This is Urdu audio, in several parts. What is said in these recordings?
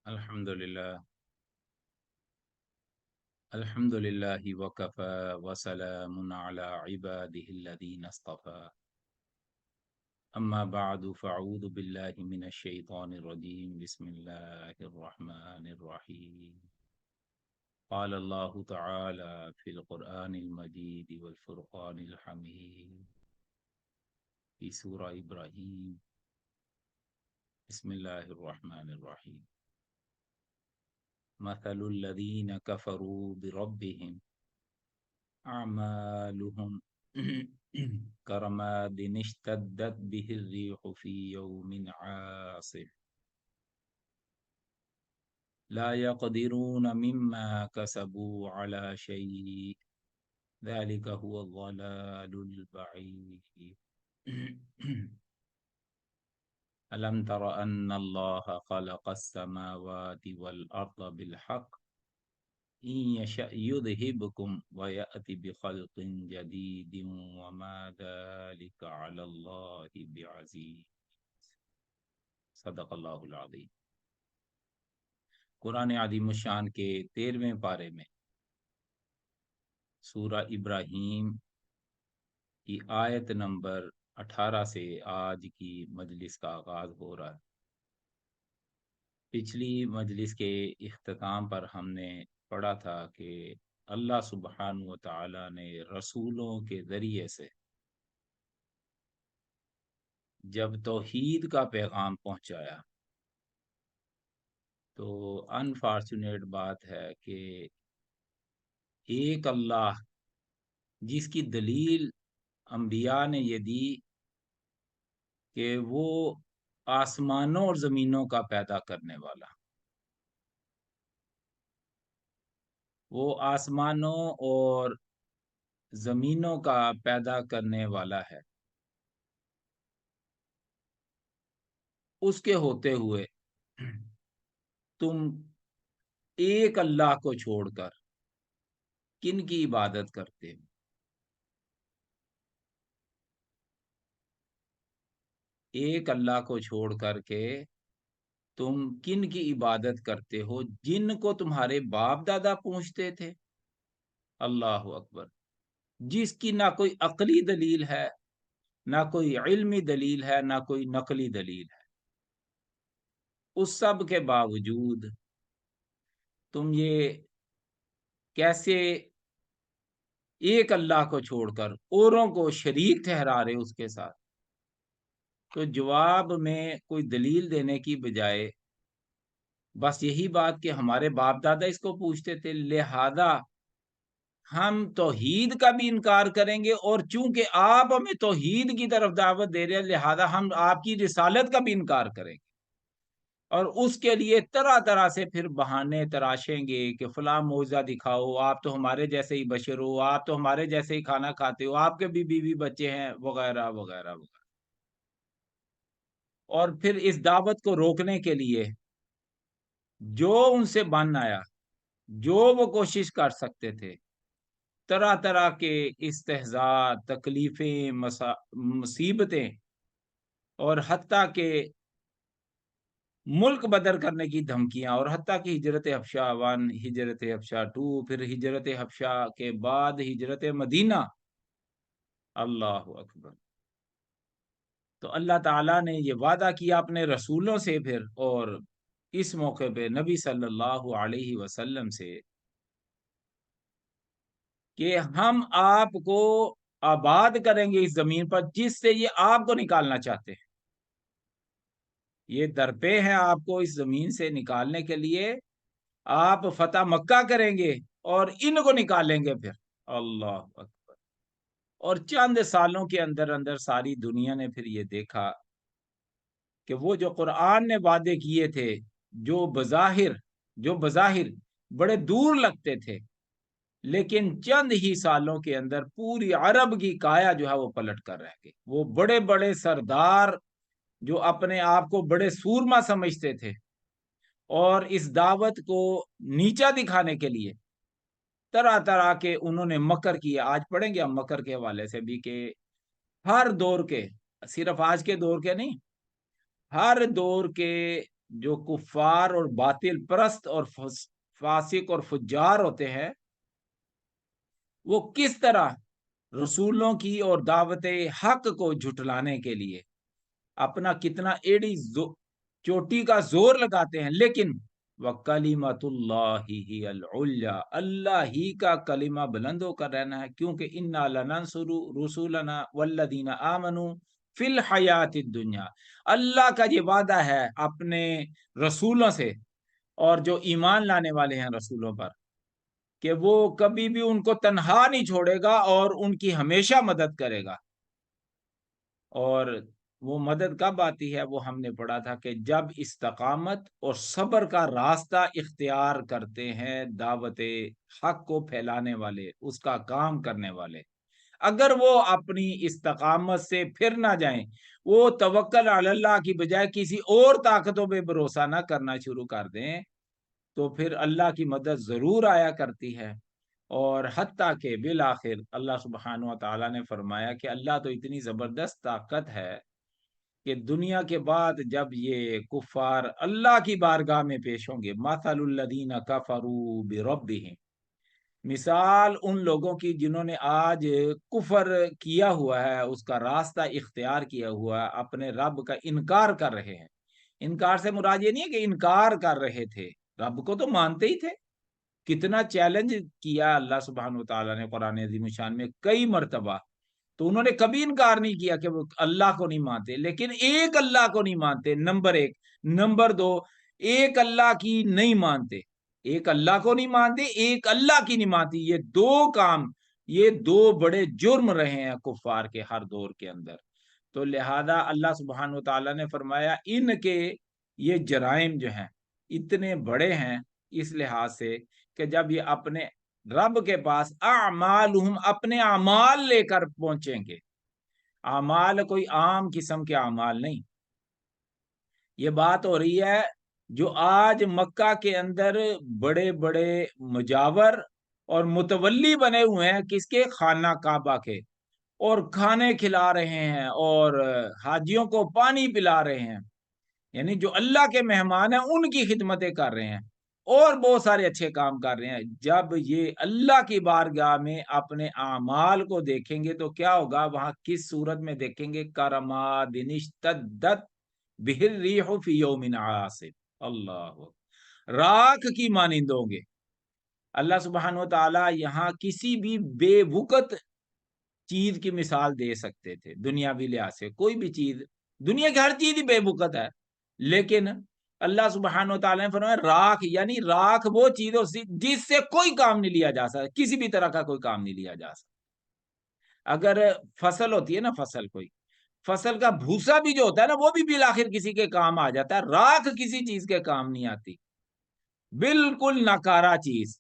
الحمدللہ الحمدللہ وکفى وسلام علی عباده الذین اصطفى اما بعد فاعوذ باللہ من الشیطان الرجیم بسم اللہ الرحمن الرحیم قال اللہ تعالی فی القرآن المجید والفرقان الحمید فی سورہ ابراہیم بسم اللہ الرحمن الرحیم مثل الذین کفروا بربهم أعمالهم كرماد اشتدت به الريح في يوم عاصف لا يقدرون مما كسبوا على شيء ذلك هو الضلال البعيد ألم تر أن الله خلق السماوات والأرض بالحق إن يشأ يذهبكم ويأتي بخلق جديد وما ذلك على الله بعزيز صدق اللہ العظیم۔ قرآن عظیم الشان کے 13ویں پارے میں سورہ ابراہیم کی آیت نمبر 18 سے آج کی مجلس کا آغاز ہو رہا ہے۔ پچھلی مجلس کے اختتام پر ہم نے پڑھا تھا کہ اللہ سبحانہ و تعالی نے رسولوں کے ذریعے سے جب توحید کا پیغام پہنچایا تو انفارچونیٹ بات ہے کہ ایک اللہ جس کی دلیل انبیاء نے یہ دی کہ وہ آسمانوں اور زمینوں کا پیدا کرنے والا، وہ آسمانوں اور زمینوں کا پیدا کرنے والا ہے، اس کے ہوتے ہوئے تم ایک اللہ کو چھوڑ کر کن کی عبادت کرتے ہو؟ ایک اللہ کو چھوڑ کر کے تم کن کی عبادت کرتے ہو جن کو تمہارے باپ دادا پوچھتے تھے؟ اللہ اکبر۔ جس کی نہ کوئی عقلی دلیل ہے، نہ کوئی علمی دلیل ہے، نہ کوئی نقلی دلیل ہے، اس سب کے باوجود تم یہ کیسے ایک اللہ کو چھوڑ کر اوروں کو شریک ٹھہرا رہے اس کے ساتھ؟ تو جواب میں کوئی دلیل دینے کی بجائے بس یہی بات کہ ہمارے باپ دادا اس کو پوچھتے تھے، لہذا ہم توحید کا بھی انکار کریں گے، اور چونکہ آپ ہمیں توحید کی طرف دعوت دے رہے ہیں لہذا ہم آپ کی رسالت کا بھی انکار کریں گے، اور اس کے لیے طرح طرح سے پھر بہانے تراشیں گے کہ فلاں معجزہ دکھاؤ، آپ تو ہمارے جیسے ہی بشر ہو، آپ تو ہمارے جیسے ہی کھانا کھاتے ہو، آپ کے بھی بیوی بچے ہیں، وغیرہ وغیرہ وغیرہ۔ اور پھر اس دعوت کو روکنے کے لیے جو ان سے بن آیا، جو وہ کوشش کر سکتے تھے، طرح طرح کے استہزاء، تکلیفیں، مصیبتیں، اور حتیٰ کہ ملک بدر کرنے کی دھمکیاں، اور حتیٰ کہ ہجرت حبشہ 1، ہجرت حبشہ 2، پھر ہجرت حبشہ کے بعد ہجرت مدینہ۔ اللہ اکبر۔ تو اللہ تعالیٰ نے یہ وعدہ کیا اپنے رسولوں سے پھر، اور اس موقع پہ نبی صلی اللہ علیہ وسلم سے کہ ہم آپ کو آباد کریں گے اس زمین پر جس سے یہ آپ کو نکالنا چاہتے ہیں۔ یہ درپے ہیں آپ کو اس زمین سے نکالنے کے لیے، آپ فتح مکہ کریں گے اور ان کو نکالیں گے پھر۔ اللہ اکبر۔ اور چند سالوں کے اندر اندر ساری دنیا نے پھر یہ دیکھا کہ وہ جو قرآن نے وعدے کیے تھے، جو بظاہر بڑے دور لگتے تھے، لیکن چند ہی سالوں کے اندر پوری عرب کی کایا جو ہے وہ پلٹ کر رہ گئی۔ وہ بڑے بڑے سردار جو اپنے آپ کو بڑے سورما سمجھتے تھے، اور اس دعوت کو نیچا دکھانے کے لیے طرح طرح کے انہوں نے مکر کیا۔ آج پڑھیں گے ہم مکر کے حوالے سے بھی کہ ہر دور کے، صرف آج کے دور کے نہیں، ہر دور کے جو کفار اور باطل پرست اور فاسق اور فجار ہوتے ہیں، وہ کس طرح رسولوں کی اور دعوت حق کو جھٹلانے کے لیے اپنا کتنا ایڑی چوٹی کا زور لگاتے ہیں، لیکن وَكَلِمَةُ اللَّهِ هِيَ الْعُلْيَا، اللہ ہی کا کلمہ بلند ہو کر رہنا ہے، کیونکہ اِنَّا لَنَنصُرُ رُسُولَنَا وَالَّذِينَ آمَنُوا فِي الْحَيَاةِ الدُّنْيَا، اللہ کا یہ وعدہ ہے اپنے رسولوں سے اور جو ایمان لانے والے ہیں رسولوں پر، کہ وہ کبھی بھی ان کو تنہا نہیں چھوڑے گا اور ان کی ہمیشہ مدد کرے گا۔ اور وہ مدد کب آتی ہے؟ وہ ہم نے پڑھا تھا کہ جب استقامت اور صبر کا راستہ اختیار کرتے ہیں دعوت حق کو پھیلانے والے، اس کا کام کرنے والے، اگر وہ اپنی استقامت سے پھر نہ جائیں، وہ توکل علی اللہ کی بجائے کسی اور طاقتوں پہ بھروسہ نہ کرنا شروع کر دیں، تو پھر اللہ کی مدد ضرور آیا کرتی ہے۔ اور حتیٰ کہ بالآخر اللہ سبحانہ و تعالیٰ نے فرمایا کہ اللہ تو اتنی زبردست طاقت ہے کہ دنیا کے بعد جب یہ کفار اللہ کی بارگاہ میں پیش ہوں گے، مثل الذین کفروا بربہم، مثال ان لوگوں کی جنہوں نے آج کفر کیا ہوا ہے، اس کا راستہ اختیار کیا ہوا ہے، اپنے رب کا انکار کر رہے ہیں۔ انکار سے مراد یہ نہیں ہے کہ انکار کر رہے تھے، رب کو تو مانتے ہی تھے، کتنا چیلنج کیا اللہ سبحانہ و تعالیٰ نے قرآن عظیم الشان میں کئی مرتبہ، تو انہوں نے کبھی انکار نہیں کیا کہ وہ اللہ کو نہیں مانتے، لیکن ایک اللہ کو نہیں مانتے، نمبر ایک۔ نمبر دو، ایک اللہ کی نہیں مانتے، ایک اللہ کو نہیں مانتے، ایک اللہ کی نہیں مانتی، یہ دو کام، یہ دو بڑے جرم رہے ہیں کفار کے ہر دور کے اندر۔ تو لہذا اللہ سبحانہ و تعالیٰ نے فرمایا ان کے یہ جرائم جو ہیں اتنے بڑے ہیں، اس لحاظ سے کہ جب یہ اپنے رب کے پاس اعمالہم، اپنے اعمال لے کر پہنچیں گے، اعمال کوئی عام قسم کے اعمال نہیں، یہ بات ہو رہی ہے جو آج مکہ کے اندر بڑے بڑے مجاور اور متولی بنے ہوئے ہیں، کس کے؟ خانہ کعبہ کے، اور کھانے کھلا رہے ہیں اور حاجیوں کو پانی پلا رہے ہیں، یعنی جو اللہ کے مہمان ہیں ان کی خدمتیں کر رہے ہیں اور بہت سارے اچھے کام کر رہے ہیں۔ جب یہ اللہ کی بارگاہ میں اپنے اعمال کو دیکھیں گے تو کیا ہوگا؟ وہاں کس صورت میں دیکھیں گے؟ کرماد اشتدت بہ الریح فی یوم عاصف، اللہ راکھ کی مانند ہوں گے۔ اللہ سبحانہ و تعالی یہاں کسی بھی بے وقت چیز کی مثال دے سکتے تھے، دنیاوی لحاظ سے کوئی بھی چیز، دنیا کی ہر چیز ہی بے وقت ہے، لیکن اللہ سبحانہ و تعالیٰ نے فرمایا راکھ، یعنی راکھ وہ چیز جس سے کوئی کام نہیں لیا جا سکتا، کسی بھی طرح کا کوئی کام نہیں لیا جا سکتا۔ اگر فصل ہوتی ہے نا، فصل کا بھوسا بھی جو ہوتا ہے نا، وہ بھی بالآخر کسی کے کام آ جاتا ہے، راکھ کسی چیز کے کام نہیں آتی، بالکل ناکارہ چیز،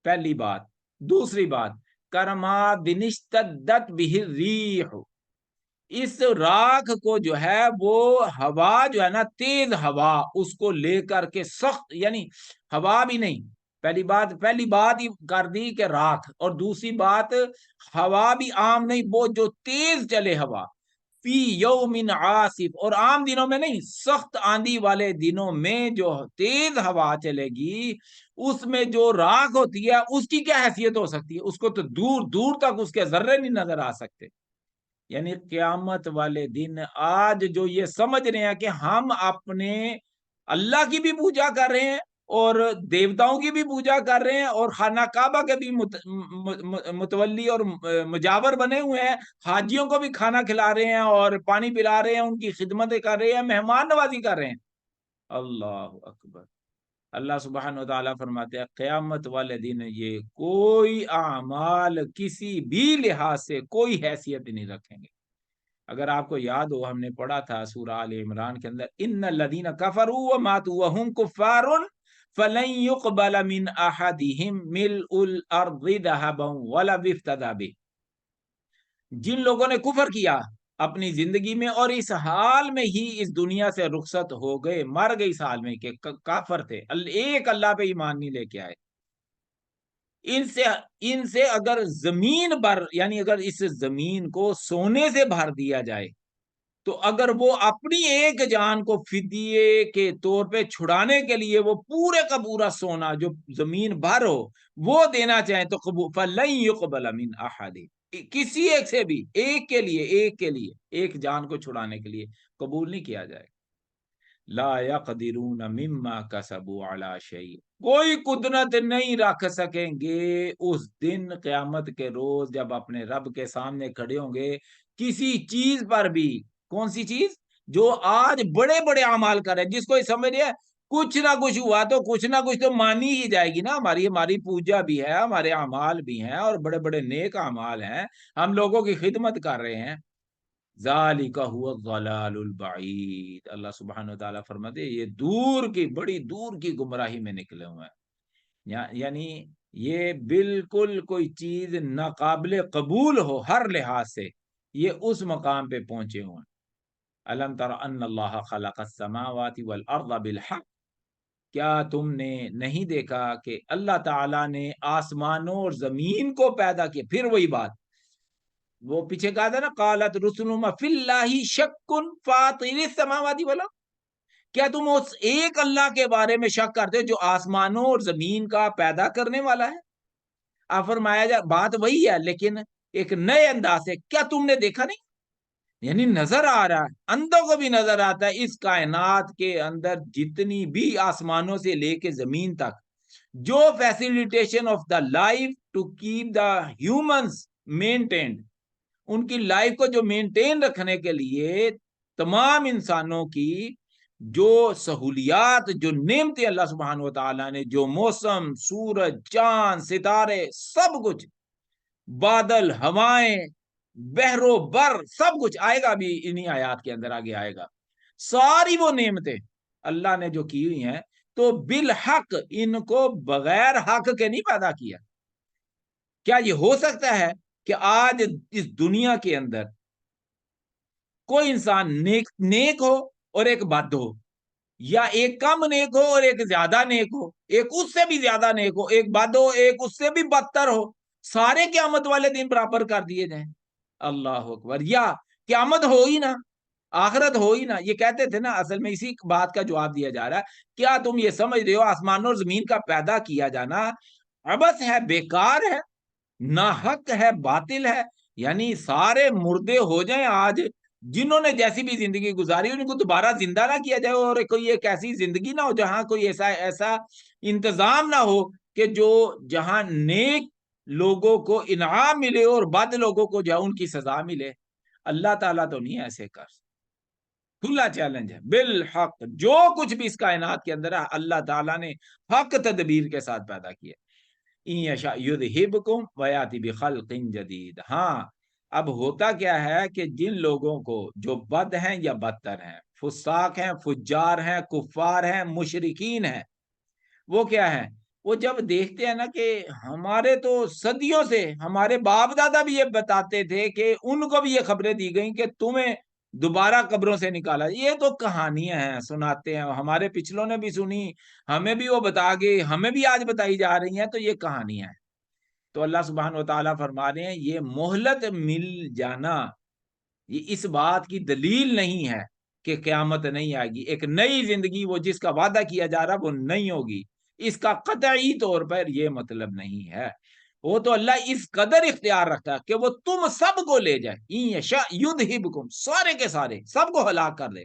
پہلی بات۔ دوسری بات، کرماد اشتدت بہ الریح، اس راکھ کو جو ہے وہ ہوا جو ہے نا، تیز ہوا اس کو لے کر کے سخت، یعنی ہوا بھی نہیں، پہلی بات ہی کر دی کہ راکھ، اور دوسری بات ہوا بھی عام نہیں، وہ جو تیز چلے ہوا، فی یوم عاصف، اور عام دنوں میں نہیں، سخت آندھی والے دنوں میں جو تیز ہوا چلے گی، اس میں جو راکھ ہوتی ہے اس کی کیا حیثیت ہو سکتی ہے؟ اس کو تو دور دور تک اس کے ذرے نہیں نظر آ سکتے۔ یعنی قیامت والے دن آج جو یہ سمجھ رہے ہیں کہ ہم اپنے اللہ کی بھی پوجا کر رہے ہیں اور دیوتاؤں کی بھی پوجا کر رہے ہیں اور خانہ کعبہ کے بھی متولی اور مجاور بنے ہوئے ہیں، حاجیوں کو بھی کھانا کھلا رہے ہیں اور پانی پلا رہے ہیں، ان کی خدمتیں کر رہے ہیں، مہمان نوازی کر رہے ہیں، اللہ اکبر۔ اللہ سبحانہ و تعالیٰ فرماتے ہیں قیامت والے دن یہ کوئی اعمال کسی بھی لحاظ سے کوئی حیثیت نہیں رکھیں گے۔ اگر آپ کو یاد ہو، ہم نے پڑھا تھا سورہ آل عمران کے اندر، ان الذین کفروا وماتوا وهم کفار فلن يقبل من احدهم ملء الارض ذهبا ولو افتدى به، جن لوگوں نے کفر کیا اپنی زندگی میں اور اس حال میں ہی اس دنیا سے رخصت ہو گئے، مر گئے اس حال میں کہ کافر تھے، ایک اللہ پہ ایمان نہیں لے کے آئے، ان سے اگر زمین پر، یعنی اگر اس زمین کو سونے سے بھر دیا جائے تو اگر وہ اپنی ایک جان کو فدیے کے طور پہ چھڑانے کے لیے وہ پورے کا پورا سونا جو زمین بھر ہو وہ دینا چاہیں تو فَلَن يُقْبَلَ مِنْ أَحَدٍ، کسی ایک سے بھی، ایک کے لیے ایک جان کو چھڑانے کے لیے قبول نہیں کیا جائے گا۔ لا يقدرون مما كسبوا على شيء، کوئی قدرت نہیں رکھ سکیں گے اس دن قیامت کے روز جب اپنے رب کے سامنے کھڑے ہوں گے کسی چیز پر بھی۔ کون سی چیز؟ جو آج بڑے بڑے اعمال کر رہے ہیں، جس کو یہ سمجھ رہے ہیں کچھ نہ کچھ ہوا تو کچھ نہ کچھ تو مانی ہی جائے گی نا، ہماری پوجا بھی ہے، ہمارے اعمال بھی ہیں اور بڑے بڑے نیک اعمال ہیں، ہم لوگوں کی خدمت کر رہے ہیں۔ ذالک هو الضلال البعید، اللہ سبحانہ وتعالیٰ فرماتے ہیں یہ بڑی دور کی گمراہی میں نکلے ہوئے ہیں، یعنی یہ بالکل کوئی چیز ناقابل قبول ہو ہر لحاظ سے، یہ اس مقام پہ پہنچے ہوئے ہیں۔ الم تر ان اللہ خلق السماوات والارض بالحق، کیا تم نے نہیں دیکھا کہ اللہ تعالیٰ نے آسمانوں اور زمین کو پیدا کیا؟ پھر وہی بات وہ پیچھے کہا تھا نا، قالت رسلهم فی اللہ شک فاطر السماوات والارض، کیا تم اس ایک اللہ کے بارے میں شک کرتے ہو جو آسمانوں اور زمین کا پیدا کرنے والا ہے؟ آپ فرمایا جائے بات وہی ہے لیکن ایک نئے انداز سے، کیا تم نے دیکھا نہیں؟ یعنی نظر آ رہا ہے، اندھوں کو بھی نظر آتا ہے اس کائنات کے اندر جتنی بھی آسمانوں سے لے کے زمین تک جو facilitation of the life to keep the humans maintained, ان کی لائف کو جو مینٹین رکھنے کے لیے تمام انسانوں کی جو سہولیات، جو نعمتیں اللہ سبحانہ و تعالیٰ نے، جو موسم، سورج، چاند، ستارے، سب کچھ، بادل، ہوائیں، بحر و بر، سب کچھ آئے گا بھی انہی آیات کے اندر، آگے آئے گا، ساری وہ نعمتیں اللہ نے جو کی ہوئی ہیں تو بالحق، ان کو بغیر حق کے نہیں پیدا کیا۔ کیا یہ ہو سکتا ہے کہ آج اس دنیا کے اندر کوئی انسان نیک ہو اور ایک بد ہو، یا ایک کم نیک ہو اور ایک زیادہ نیک ہو، ایک اس سے بھی زیادہ نیک ہو، ایک بد ہو ایک اس سے بھی بدتر ہو، سارے قیامت والے دن برابر کر دیے جائیں؟ اللہ اکبر! یا قیامت ہو ہی نہ، آخرت ہو ہی نہ، یہ کہتے تھے نا، اصل میں اسی بات کا جواب دیا جا رہا ہے، کیا تم یہ سمجھ رہے ہو آسمان اور زمین کا پیدا کیا جانا عبث ہے، بیکار ہے، ناحق ہے، باطل ہے؟ یعنی سارے مردے ہو جائیں آج، جنہوں نے جیسی بھی زندگی گزاری ان کو دوبارہ زندہ نہ کیا جائے، اور کوئی ایک ایسی زندگی نہ ہو جہاں کوئی ایسا انتظام نہ ہو کہ جہاں نیک لوگوں کو انعام ملے اور بد لوگوں کو جو ان کی سزا ملے۔ اللہ تعالیٰ تو نہیں ایسے کر، کھلا چیلنج ہے بالحق، جو کچھ بھی اس کائنات کے اندر ہے اللہ تعالیٰ نے حق تدبیر کے ساتھ پیدا کیا۔ ان یشاء یذہبکم ویاتی بخلق جدید، ہاں اب ہوتا کیا ہے کہ جن لوگوں کو جو بد ہیں یا بدتر ہیں، فساق ہیں، فجار ہیں، کفار ہیں، مشرکین ہیں، وہ کیا ہیں؟ وہ جب دیکھتے ہیں نا کہ ہمارے تو صدیوں سے ہمارے باپ دادا بھی یہ بتاتے تھے کہ ان کو بھی یہ خبریں دی گئیں کہ تمہیں دوبارہ قبروں سے نکالا، یہ تو کہانیاں ہیں، سناتے ہیں، ہمارے پچھلوں نے بھی سنی، ہمیں بھی وہ بتا گئے، ہمیں بھی آج بتائی جا رہی ہیں، تو یہ کہانیاں ہیں۔ تو اللہ سبحانہ و تعالیٰ فرما رہے ہیں یہ مہلت مل جانا یہ اس بات کی دلیل نہیں ہے کہ قیامت نہیں آئے گی، ایک نئی زندگی وہ جس کا وعدہ کیا جا رہا وہ نہیں ہوگی، اس کا قطعی طور پر یہ مطلب نہیں ہے۔ وہ تو اللہ اس قدر اختیار رکھتا ہے کہ وہ تم سب کو لے جائے، ان یشاء یذہبکم، سارے کے سارے سب کو ہلاک کر دے۔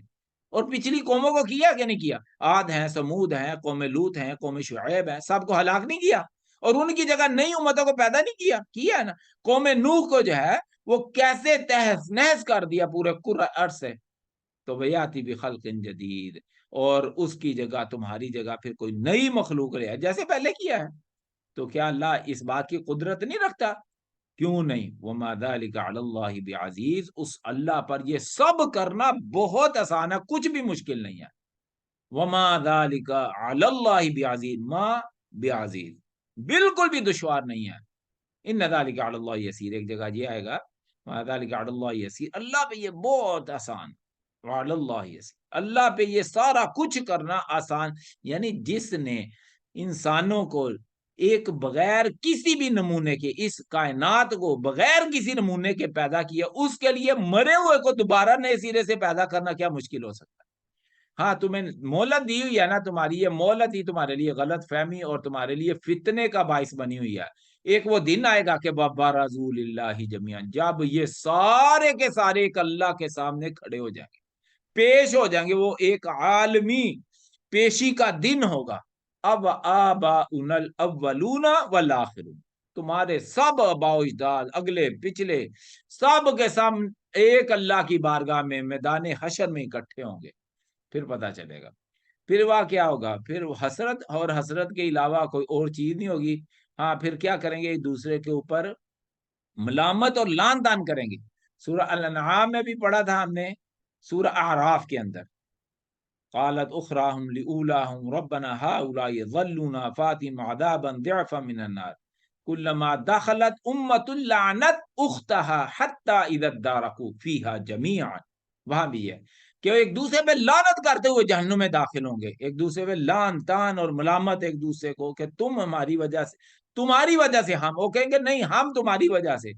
اور پچھلی قوموں کو کیا کہ نہیں کیا؟ عاد ہیں، سمود ہیں، قوم لوط ہیں، قوم شعیب ہیں، سب کو ہلاک نہیں کیا؟ اور ان کی جگہ نئی امتوں کو پیدا نہیں کیا ہے نا؟ قوم نوح کو جو ہے وہ کیسے تہس نہس کر دیا پورے ارض سے، تو ویاتی بخلق جدید، اور اس کی جگہ تمہاری جگہ پھر کوئی نئی مخلوق لے آئے جیسے پہلے کیا ہے۔ تو کیا اللہ اس بات کی قدرت نہیں رکھتا؟ کیوں نہیں؟ وما ذلک علی اللہ بعزیز، اس اللہ پر یہ سب کرنا بہت آسان ہے، کچھ بھی مشکل نہیں ہے۔ وما ذلک علی اللہ بعزیز، ما بعزیز، بالکل بھی دشوار نہیں ہے۔ ان ذلک علی اللہ یسیر، ایک جگہ یہ آئے گا وما ذلک علی اللہ یسیر، اللہ پہ یہ بہت آسان، وعلی اللہ یسیر، اللہ پہ یہ سارا کچھ کرنا آسان۔ یعنی جس نے انسانوں کو ایک بغیر کسی بھی نمونے کے اس کائنات کو بغیر کسی نمونے کے پیدا کیا، اس کے لیے مرے ہوئے کو دوبارہ نئے سرے سے پیدا کرنا کیا مشکل ہو سکتا ہے؟ ہاں تمہیں مہلت دی ہوئی ہے نا، تمہاری یہ مہلت ہی تمہارے لیے غلط فہمی اور تمہارے لیے فتنے کا باعث بنی ہوئی ہے۔ ایک وہ دن آئے گا کہ بَبَرَزُوا لِلَّهِ جَمِيعًا، جب یہ سارے کے سارے ایک اللہ کے سامنے کھڑے ہو جائیں گے، پیش ہو جائیں گے، وہ ایک عالمی پیشی کا دن ہوگا۔ اب آباؤنا الاولون والآخرون، تمہارے سب آباء و اجداد اگلے پچھلے سب کے سب ایک اللہ کی بارگاہ میں میدان حشر میں اکٹھے ہوں گے، پھر پتہ چلے گا۔ پھر وہاں کیا ہوگا؟ پھر حسرت، اور حسرت کے علاوہ کوئی اور چیز نہیں ہوگی۔ ہاں پھر کیا کریں گے؟ ایک دوسرے کے اوپر ملامت اور لان تان کریں گے۔ سورہ الانعام میں بھی پڑھا تھا ہم نے، سورہ اعراف کے اندر قالت اخراهم لاولاهم ربنا هؤلاء ضلونا فاتهم عذابا ضعفا من النار كلما دخلت امة لعنت اختها حتى اذا اداركوا فيها جميعا۔ وہاں بھی ہے کہ وہ ایک دوسرے پہ لعنت کرتے ہوئے جہنم میں داخل ہوں گے، ایک دوسرے پہ لان تان اور ملامت ایک دوسرے کو کہ تم ہماری وجہ سے، تمہاری وجہ سے ہم، وہ کہیں گے نہیں ہم تمہاری وجہ سے۔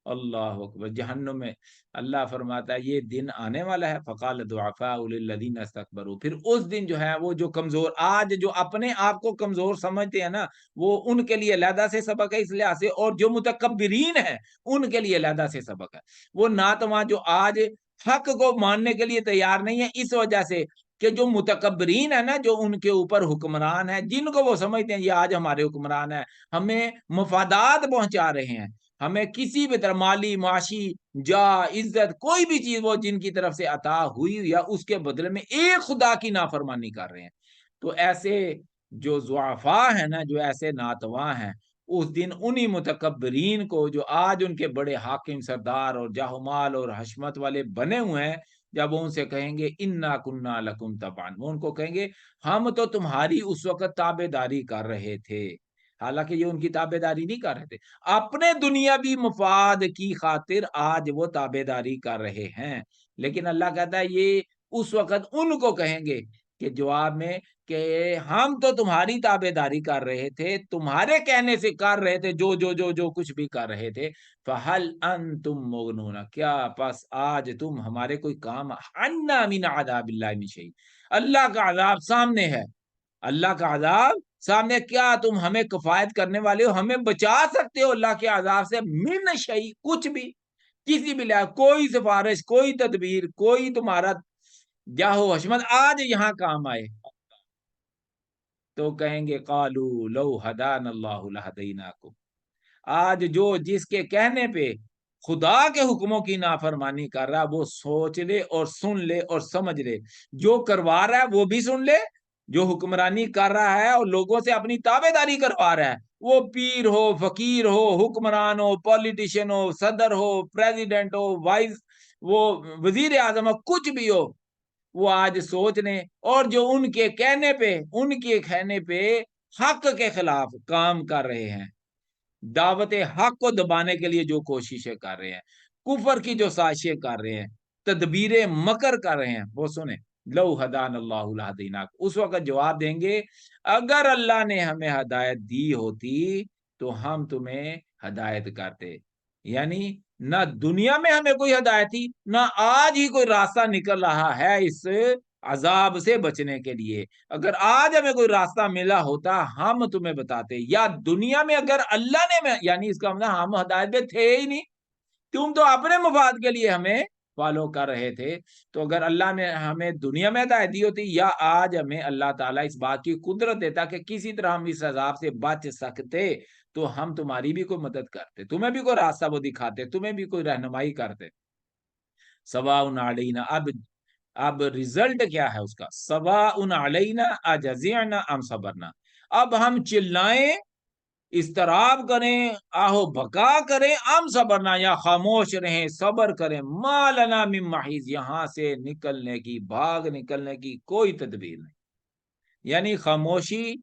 اللہ اکبر، جہنم میں اللہ فرماتا ہے یہ دن آنے والا ہے۔ فقال الضعفاء للذین استکبروا، پھر اس دن جو ہے وہ جو کمزور، آج جو اپنے آپ کو کمزور سمجھتے ہیں نا، وہ ان کے لیے علیحدہ سے سبق ہے اس لحاظ سے، اور جو متکبرین ہیں ان کے لیے علیحدہ سے سبق ہے۔ وہ ناتواں جو آج حق کو ماننے کے لیے تیار نہیں ہے، اس وجہ سے کہ جو متکبرین ہیں نا، جو ان کے اوپر حکمران ہیں، جن کو وہ سمجھتے ہیں یہ آج ہمارے حکمران ہیں، ہمیں مفادات پہنچا رہے ہیں، ہمیں کسی بھی طرح مالی معاشی جا عزت کوئی بھی چیز وہ جن کی طرف سے عطا ہوئی یا اس کے بدلے میں ایک خدا کی نافرمانی کر رہے ہیں، تو ایسے جو ضعفاء ہیں نا، جو ایسے ناتواں ہیں، اس دن انہی متکبرین کو جو آج ان کے بڑے حاکم سردار اور جاہ و مال اور حشمت والے بنے ہوئے ہیں، جب وہ ان سے کہیں گے انا کنا لکم تبعا، وہ ان کو کہیں گے ہم تو تمہاری اس وقت تابع داری کر رہے تھے، حالانکہ یہ ان کی تابع داری نہیں کر رہے تھے، اپنے دنیاوی مفاد کی خاطر آج وہ تابع داری کر رہے ہیں۔ لیکن اللہ کہتا ہے یہ اس وقت ان کو کہیں گے کہ جواب میں کہ ہم تو تمہاری تابع داری کر رہے تھے، تمہارے کہنے سے کر رہے تھے، جو کچھ بھی کر رہے تھے، فَهَلْ أَنْتُمْ مُغْنُونَ، کیا پس آج تم ہمارے کوئی کام عَنَّا مِنْ عَذَابِ اللَّهِ مِنْ شَيْءٍ، اللہ کا عذاب سامنے ہے، اللہ کا عذاب سامنے، کیا تم ہمیں کفایت کرنے والے ہو، ہمیں بچا سکتے ہو اللہ کے عذاب سے؟ من شیء، کچھ بھی، کسی بھی لحاظ، کوئی سفارش، کوئی تدبیر، کوئی تمہارا جاہو حشمت آج یہاں کام آئے؟ تو کہیں گے قالوا لو ہدان اللہ لہدیناکم، آج جو جس کے کہنے پہ خدا کے حکموں کی نافرمانی کر رہا ہے وہ سوچ لے اور سن لے اور سمجھ لے، جو کروا رہا ہے وہ بھی سن لے، جو حکمرانی کر رہا ہے اور لوگوں سے اپنی تابع داری کروا رہا ہے، وہ پیر ہو، فقیر ہو، حکمران ہو، پولیٹیشین ہو، صدر ہو، پریزیڈنٹ ہو، وائس وہ وزیر اعظم ہو، کچھ بھی ہو، وہ آج سوچ لیں، اور جو ان کے کہنے پہ حق کے خلاف کام کر رہے ہیں، دعوت حق کو دبانے کے لیے جو کوششیں کر رہے ہیں، کفر کی جو سازشیں کر رہے ہیں، تدبیریں مکر کر رہے ہیں، وہ سنیں لو ہدان اللہ لہدیناک، اس وقت جواب دیں گے اگر اللہ نے ہمیں ہدایت دی ہوتی تو ہم تمہیں ہدایت کرتے، یعنی نہ دنیا میں ہمیں کوئی ہدایت تھی، نہ آج ہی کوئی راستہ نکل رہا ہے اس عذاب سے بچنے کے لیے، اگر آج ہمیں کوئی راستہ ملا ہوتا ہم تمہیں بتاتے، یا دنیا میں اگر اللہ نے، یعنی اس کا مطلب ہم ہدایت پہ تھے ہی نہیں، تم تو اپنے مفاد کے لیے ہمیں فالو کر رہے تھے، تو اگر اللہ نے ہمیں دنیا میں ہدایت دی ہوتی، یا آج ہمیں اللہ تعالیٰ اس بات کی قدرت دیتا کہ کسی طرح ہم اس عذاب سے بچ سکتے، تو ہم تمہاری بھی کوئی مدد کرتے، تمہیں بھی کوئی راستہ وہ دکھاتے، تمہیں بھی کوئی رہنمائی کرتے۔ سواء علینا، اب رزلٹ کیا ہے اس کا؟ سواء علینا اجزعنا ام صبرنا، اب ہم چلائیں، استراب کریں، آہو بکا کریں، ام صبرنا، یا خاموش رہیں، صبر کریں، ما لنا من محیص، یہاں سے نکلنے کی، بھاگ نکلنے کی کوئی تدبیر نہیں، یعنی خاموشی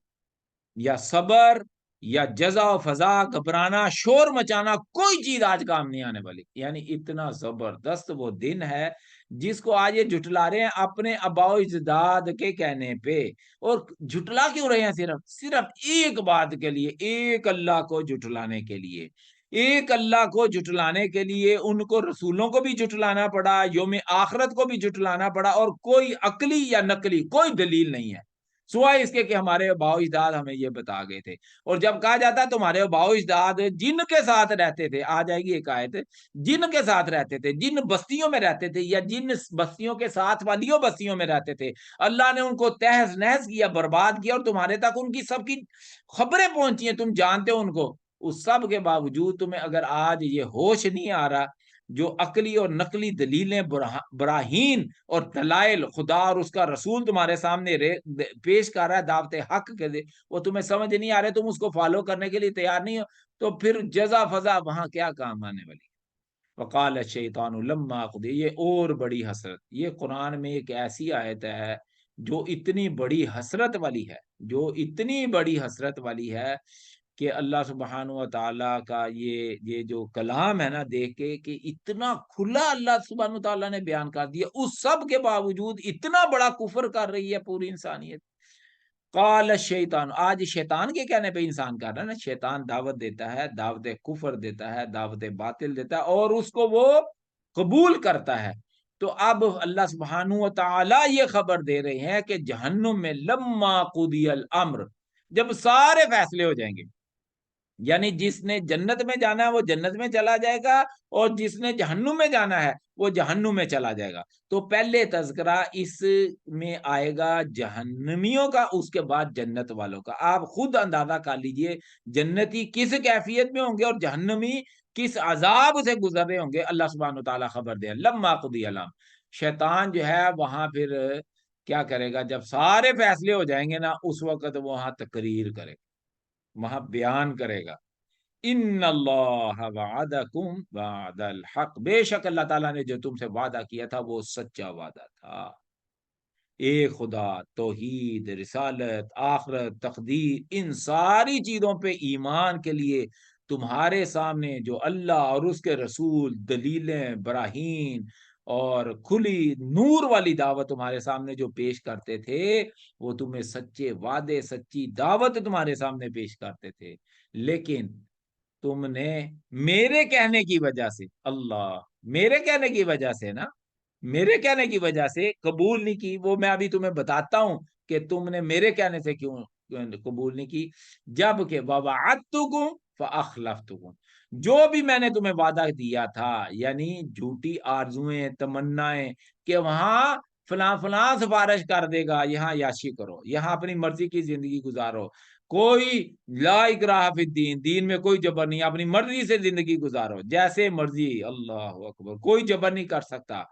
یا صبر یا جزا و فضا، گھبرانا، شور مچانا، کوئی چیز آج کام نہیں آنے والی، یعنی اتنا زبردست وہ دن ہے جس کو آج یہ جھٹلا رہے ہیں اپنے آباء و اجداد کے کہنے پہ. اور جھٹلا کیوں رہے ہیں؟ صرف ایک بات کے لیے، ایک اللہ کو جھٹلانے کے لیے. ایک اللہ کو جھٹلانے کے لیے ان کو رسولوں کو بھی جھٹلانا پڑا، یوم آخرت کو بھی جھٹلانا پڑا، اور کوئی عقلی یا نقلی کوئی دلیل نہیں ہے سوائے اس کے کہ ہمارے آباء و اجداد ہمیں یہ بتا گئے تھے. اور جب کہا جاتا ہے تمہارے آباء و اجداد جن کے ساتھ رہتے تھے، آ جائے گی ایک آیت، جن کے ساتھ رہتے تھے، جن بستیوں میں رہتے تھے، یا جن بستیوں کے ساتھ والیوں بستیوں میں رہتے تھے، اللہ نے ان کو تہز نہز کیا، برباد کیا، اور تمہارے تک ان کی سب کی خبریں پہنچی ہیں، تم جانتے ہو ان کو. اس سب کے باوجود تمہیں اگر آج یہ ہوش نہیں آ رہا جو عقلی اور نقلی دلیلیں، براہین اور دلائل خدا اور اس کا رسول تمہارے سامنے پیش کر رہا ہے دعوت حق کے دے، وہ تمہیں سمجھ نہیں آ رہے، تم اس کو فالو کرنے کے لیے تیار نہیں ہو، تو پھر جزا فضا وہاں کیا کام آنے والی. وقال الشیطان لما قضی، یہ اور بڑی حسرت، یہ قرآن میں ایک ایسی آیت ہے جو اتنی بڑی حسرت والی ہے، جو اتنی بڑی حسرت والی ہے کہ اللہ سبحانہ و تعالیٰ کا یہ جو کلام ہے نا، دیکھ کے کہ اتنا کھلا اللہ سبحانہ و تعالیٰ نے بیان کر دیا، اس سب کے باوجود اتنا بڑا کفر کر رہی ہے پوری انسانیت. قال الشیطان، آج شیطان کے کہنے پہ انسان کر رہا ہے نا، شیطان دعوت دیتا ہے، دعوت کفر دیتا ہے، دعوت باطل دیتا ہے، اور اس کو وہ قبول کرتا ہے. تو اب اللہ سبحانہ و تعالی یہ خبر دے رہے ہیں کہ جہنم میں لما قضی الامر، جب سارے فیصلے ہو جائیں گے، یعنی جس نے جنت میں جانا ہے وہ جنت میں چلا جائے گا، اور جس نے جہنم میں جانا ہے وہ جہنم میں چلا جائے گا. تو پہلے تذکرہ اس میں آئے گا جہنمیوں کا، اس کے بعد جنت والوں کا. آپ خود اندازہ کر لیجئے جنتی کس کیفیت میں ہوں گے اور جہنمی کس عذاب سے گزر رہے ہوں گے. اللہ سبحانہ وتعالی خبر دے لما قضی الامر. شیطان جو ہے وہاں پھر کیا کرے گا؟ جب سارے فیصلے ہو جائیں گے نا، اس وقت وہاں تقریر کرے گا، وہاں بیان کرے گا، ان اللہ وعدکم وعد الحق، بے شک اللہ تعالیٰ نے جو تم سے وعدہ کیا تھا وہ سچا وعدہ تھا. ایک خدا، توحید، رسالت، آخرت، تقدیر، ان ساری چیزوں پہ ایمان کے لیے تمہارے سامنے جو اللہ اور اس کے رسول دلیلیں، براہین اور کھلی نور والی دعوت تمہارے سامنے جو پیش کرتے تھے، وہ تمہیں سچے وعدے، سچی دعوت تمہارے سامنے پیش کرتے تھے، لیکن تم نے میرے کہنے کی وجہ سے، اللہ میرے کہنے کی وجہ سے نا، میرے کہنے کی وجہ سے قبول نہیں کی. وہ میں ابھی تمہیں بتاتا ہوں کہ تم نے میرے کہنے سے کیوں قبول نہیں کی. جب کہ وَوَعَدتُكُمْ فَأَخْلَفْتُكُمْ، جو بھی میں نے تمہیں وعدہ دیا تھا، یعنی جھوٹی آرزویں، تمنائیں کہ وہاں فلاں فلاں سفارش کر دے گا، یہاں عیاشی کرو، یہاں اپنی مرضی کی زندگی گزارو، کوئی لا اکراہ فی الدین، دین میں کوئی جبر نہیں، اپنی مرضی سے زندگی گزارو جیسے مرضی. اللہ اکبر، کوئی جبر نہیں کر سکتا،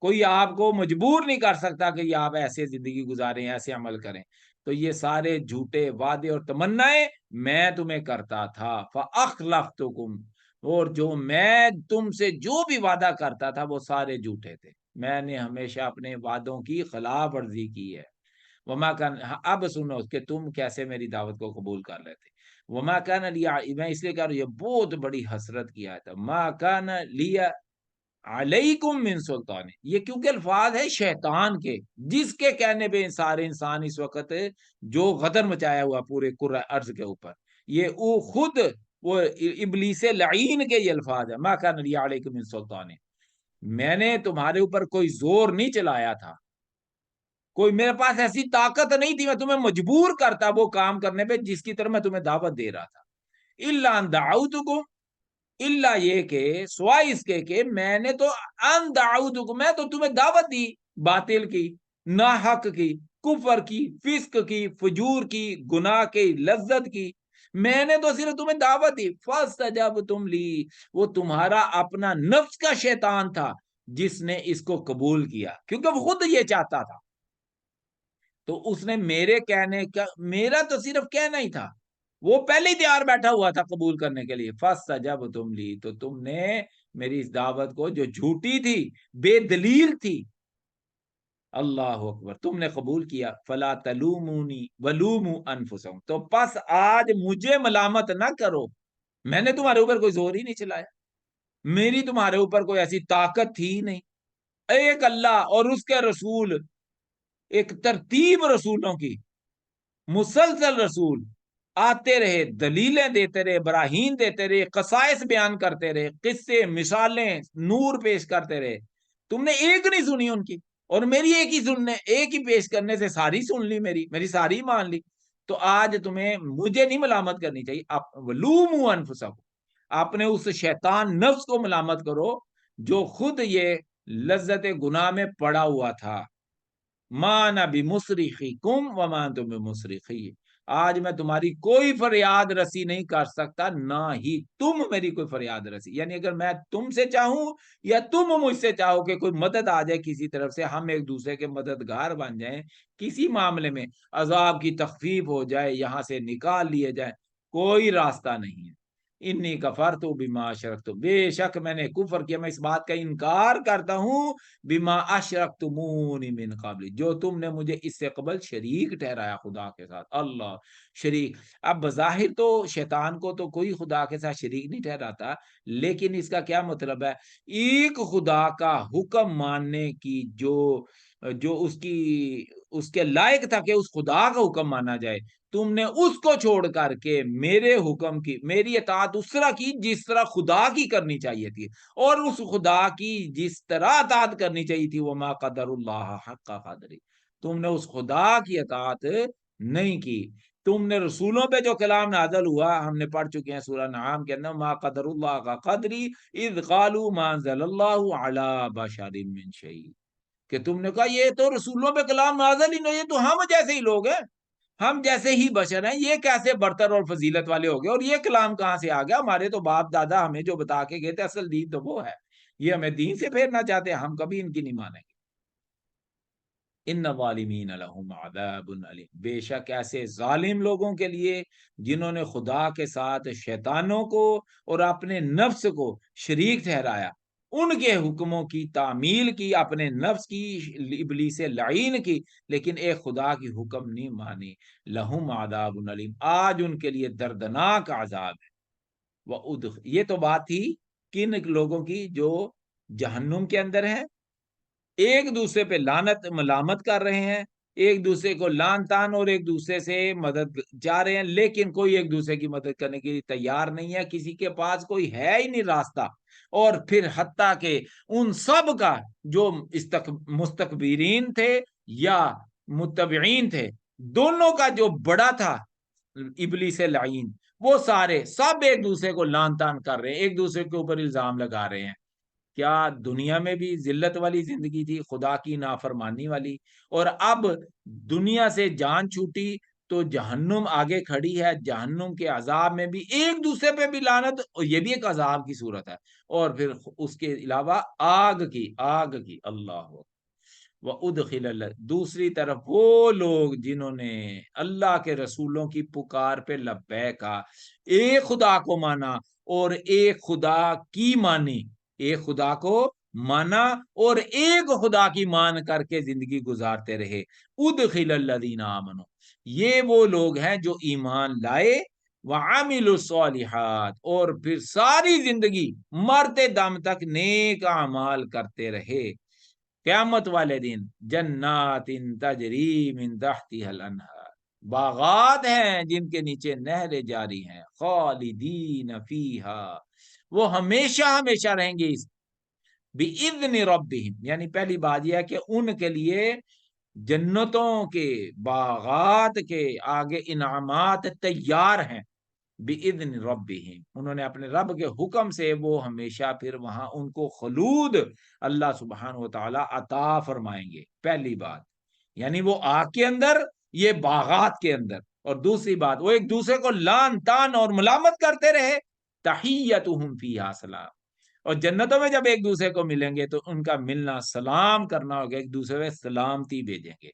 کوئی آپ کو مجبور نہیں کر سکتا کہ یہ آپ ایسے زندگی گزاریں، ایسے عمل کریں. تو یہ سارے جھوٹے وعدے اور تمنائیں میں تمہیں کرتا تھا. فَأَخْلَفْتُكُمْ، اور جو میں تم سے جو بھی وعدہ کرتا تھا وہ سارے جھوٹے تھے، میں نے ہمیشہ اپنے وعدوں کی خلاف ورزی کی ہے. وما کان، اب سنو کہ تم کیسے میری دعوت کو قبول کر رہے تھے. وما کان لی، میں اس لیے کہہ رہا ہوں یہ بہت بڑی حسرت کی آیت ہے. ما کان لی علیکم من سلطان، یہ کیونکہ الفاظ ہے شیطان کے، جس کے کہنے پہ سارے انسان اس وقت جو غدر مچایا ہوا پورے کرۂ ارض کے اوپر، یہ وہ خود وہ ابلیس لعین کے یہ الفاظ ہے. ما کان لی علیکم من سلطان، میں نے تمہارے اوپر کوئی زور نہیں چلایا تھا، کوئی میرے پاس ایسی طاقت نہیں تھی میں تمہیں مجبور کرتا وہ کام کرنے پہ جس کی طرف میں تمہیں دعوت دے رہا تھا. الا ان دعوتکم، اللہ یہ کہ سوائے اس کے کہ میں نے تو ان دعوتکم، میں تو تمہیں دعوت دی باطل کی، ناحق کی، کفر کی، فسق کی، فجور کی، گناہ کی، لذت کی، میں نے تو صرف تمہیں دعوت دی. فاستجبتم لی، وہ تمہارا اپنا نفس کا شیطان تھا جس نے اس کو قبول کیا، کیونکہ وہ خود یہ چاہتا تھا. تو اس نے میرے کہنے کا، میرا تو صرف کہنا ہی تھا، وہ پہلے ہی تیار بیٹھا ہوا تھا قبول کرنے کے لیے. فاستجبتم لی، تو تم نے میری اس دعوت کو جو جھوٹی تھی، بے دلیل تھی، اللہ اکبر، تم نے قبول کیا. فلا تلومونی ولوموا انفسکم، تو پس آج مجھے ملامت نہ کرو، میں نے تمہارے اوپر کوئی زور ہی نہیں چلایا، میری تمہارے اوپر کوئی ایسی طاقت تھی ہی نہیں. ایک اللہ اور اس کے رسول، ایک ترتیب رسولوں کی، مسلسل رسول آتے رہے، دلیلیں دیتے رہے، براہین دیتے رہے، قصائص بیان کرتے رہے، قصے، مثالیں، نور پیش کرتے رہے، تم نے ایک نہیں سنی ان کی، اور میری ایک ہی پیش کرنے سے ساری سن لی، میری ساری مان لی. تو آج تمہیں مجھے نہیں ملامت کرنی چاہیے، وَلُومُوا أَنفُسَكُمْ، آپ نے اس شیطان نفس کو ملامت کرو جو خود یہ لذت گناہ میں پڑا ہوا تھا. مَا أَنَا بِمُصْرِخِكُمْ وَمَا أَنْتُمْ بِمُصْرِخِيَّ، آج میں تمہاری کوئی فریاد رسی نہیں کر سکتا، نہ ہی تم میری کوئی فریاد رسی. یعنی اگر میں تم سے چاہوں یا تم مجھ سے چاہو کہ کوئی مدد آ جائے کسی طرف سے، ہم ایک دوسرے کے مددگار بن جائیں کسی معاملے میں، عذاب کی تخفیف ہو جائے، یہاں سے نکال لیے جائیں، کوئی راستہ نہیں ہے. انی کفرت بما اشرکتم، بے شک میں نے کفر کیا، میں اس بات کا انکار کرتا ہوں، بما اشرکتمون من قبل، جو تم نے مجھے اس سے قبل شریک ٹھہرایا خدا کے ساتھ. اللہ شریک. اب بظاہر تو شیطان کو تو کوئی خدا کے ساتھ شریک نہیں ٹھہراتا، لیکن اس کا کیا مطلب ہے؟ ایک خدا کا حکم ماننے کی جو جو اس کے لائق تھا کہ اس خدا کا حکم مانا جائے، تم نے اس کو چھوڑ کر کے میرے حکم کی، میری اطاعت اس طرح کی جس طرح خدا کی کرنی چاہیے تھی، اور اس خدا کی جس طرح اطاعت کرنی چاہیے تھی، وما قدر اللہ حق قدری، تم نے اس خدا کی اطاعت نہیں کی. تم نے رسولوں پہ جو کلام نازل ہوا، ہم نے پڑھ چکے ہیں سورہ نعام کے اندر، ما قدر اللہ کا قدری اذ قالوا ما انزل اللہ علی بشر من شیء، کہ تم نے کہا یہ تو رسولوں پہ کلام نازل ہی نہیں، یہ تو ہم جیسے ہی لوگ ہیں، ہم جیسے ہی بشر ہیں، یہ کیسے برتر اور فضیلت والے ہو گئے، اور یہ کلام کہاں سے آ گیا؟ ہمارے تو باپ دادا ہمیں جو بتا کے گئے تھے، اصل دین تو وہ ہے، یہ ہمیں دین سے پھیرنا چاہتے ہیں، ہم کبھی ان کی نہیں مانیں گے. ان الظالمین لہم عذاب علیم، بے شک ایسے ظالم لوگوں کے لیے جنہوں نے خدا کے ساتھ شیطانوں کو اور اپنے نفس کو شریک ٹھہرایا، ان کے حکموں کی تعمیل کی، اپنے نفس کی، ابلیس لعین کی، لیکن ایک خدا کی حکم نہیں مانی. لہم عذاب علیم، آج ان کے لیے دردناک عذاب ہے. یہ تو بات تھی کن لوگوں کی؟ جو جہنم کے اندر ہیں، ایک دوسرے پہ لعنت ملامت کر رہے ہیں، ایک دوسرے کو لعن تان اور ایک دوسرے سے مدد چاہ رہے ہیں، لیکن کوئی ایک دوسرے کی مدد کرنے کے لیے تیار نہیں ہے، کسی کے پاس کوئی ہے ہی نہیں راستہ. اور پھر حتیٰ کہ ان سب کا جو مستکبرین تھے یا متبعین تھے، دونوں کا جو بڑا تھا ابلیس لعین، وہ سارے سب ایک دوسرے کو لعن تان کر رہے ہیں، ایک دوسرے کے اوپر الزام لگا رہے ہیں. کیا دنیا میں بھی ذلت والی زندگی تھی، خدا کی نافرمانی والی، اور اب دنیا سے جان چھوٹی تو جہنم آگے کھڑی ہے. جہنم کے عذاب میں بھی ایک دوسرے پہ بھی لعنت، اور یہ بھی ایک عذاب کی صورت ہے، اور پھر اس کے علاوہ آگ کی. اللہ وَأُدْخِلَ دوسری طرف وہ لوگ جنہوں نے اللہ کے رسولوں کی پکار پہ لبیک کہا، ایک خدا کو مانا اور ایک خدا کی مانی، ایک خدا کو مانا اور ایک خدا کی مان کر کے زندگی گزارتے رہے. ادخل الذین آمنوا، یہ وہ لوگ ہیں جو ایمان لائے، وعملوا الصالحات، اور پھر ساری زندگی مرتے دم تک نیک اعمال کرتے رہے. قیامت والے دن جنات تجری من تحتها الانہار، باغات ہیں جن کے نیچے نہریں جاری ہیں، خالدین فیہا، وہ ہمیشہ ہمیشہ رہیں گے اس بِإِذْنِ رَبِّهِمْ. یعنی پہلی بات یہ ہے کہ ان کے لیے جنتوں کے باغات کے آگے انعامات تیار ہیں، بِإِذْنِ رَبِّهِمْ، انہوں نے اپنے رب کے حکم سے وہ ہمیشہ پھر وہاں ان کو خلود اللہ سبحانہ وتعالی عطا فرمائیں گے. پہلی بات یعنی وہ آگ کے اندر، یہ باغات کے اندر. اور دوسری بات، وہ ایک دوسرے کو لعن تان اور ملامت کرتے رہے، تحیتہم فیہا سلام، اور جنتوں میں جب ایک دوسرے کو ملیں گے تو ان کا ملنا سلام کرنا ہوگا، ایک دوسرے میں سلامتی بھیجیں گے.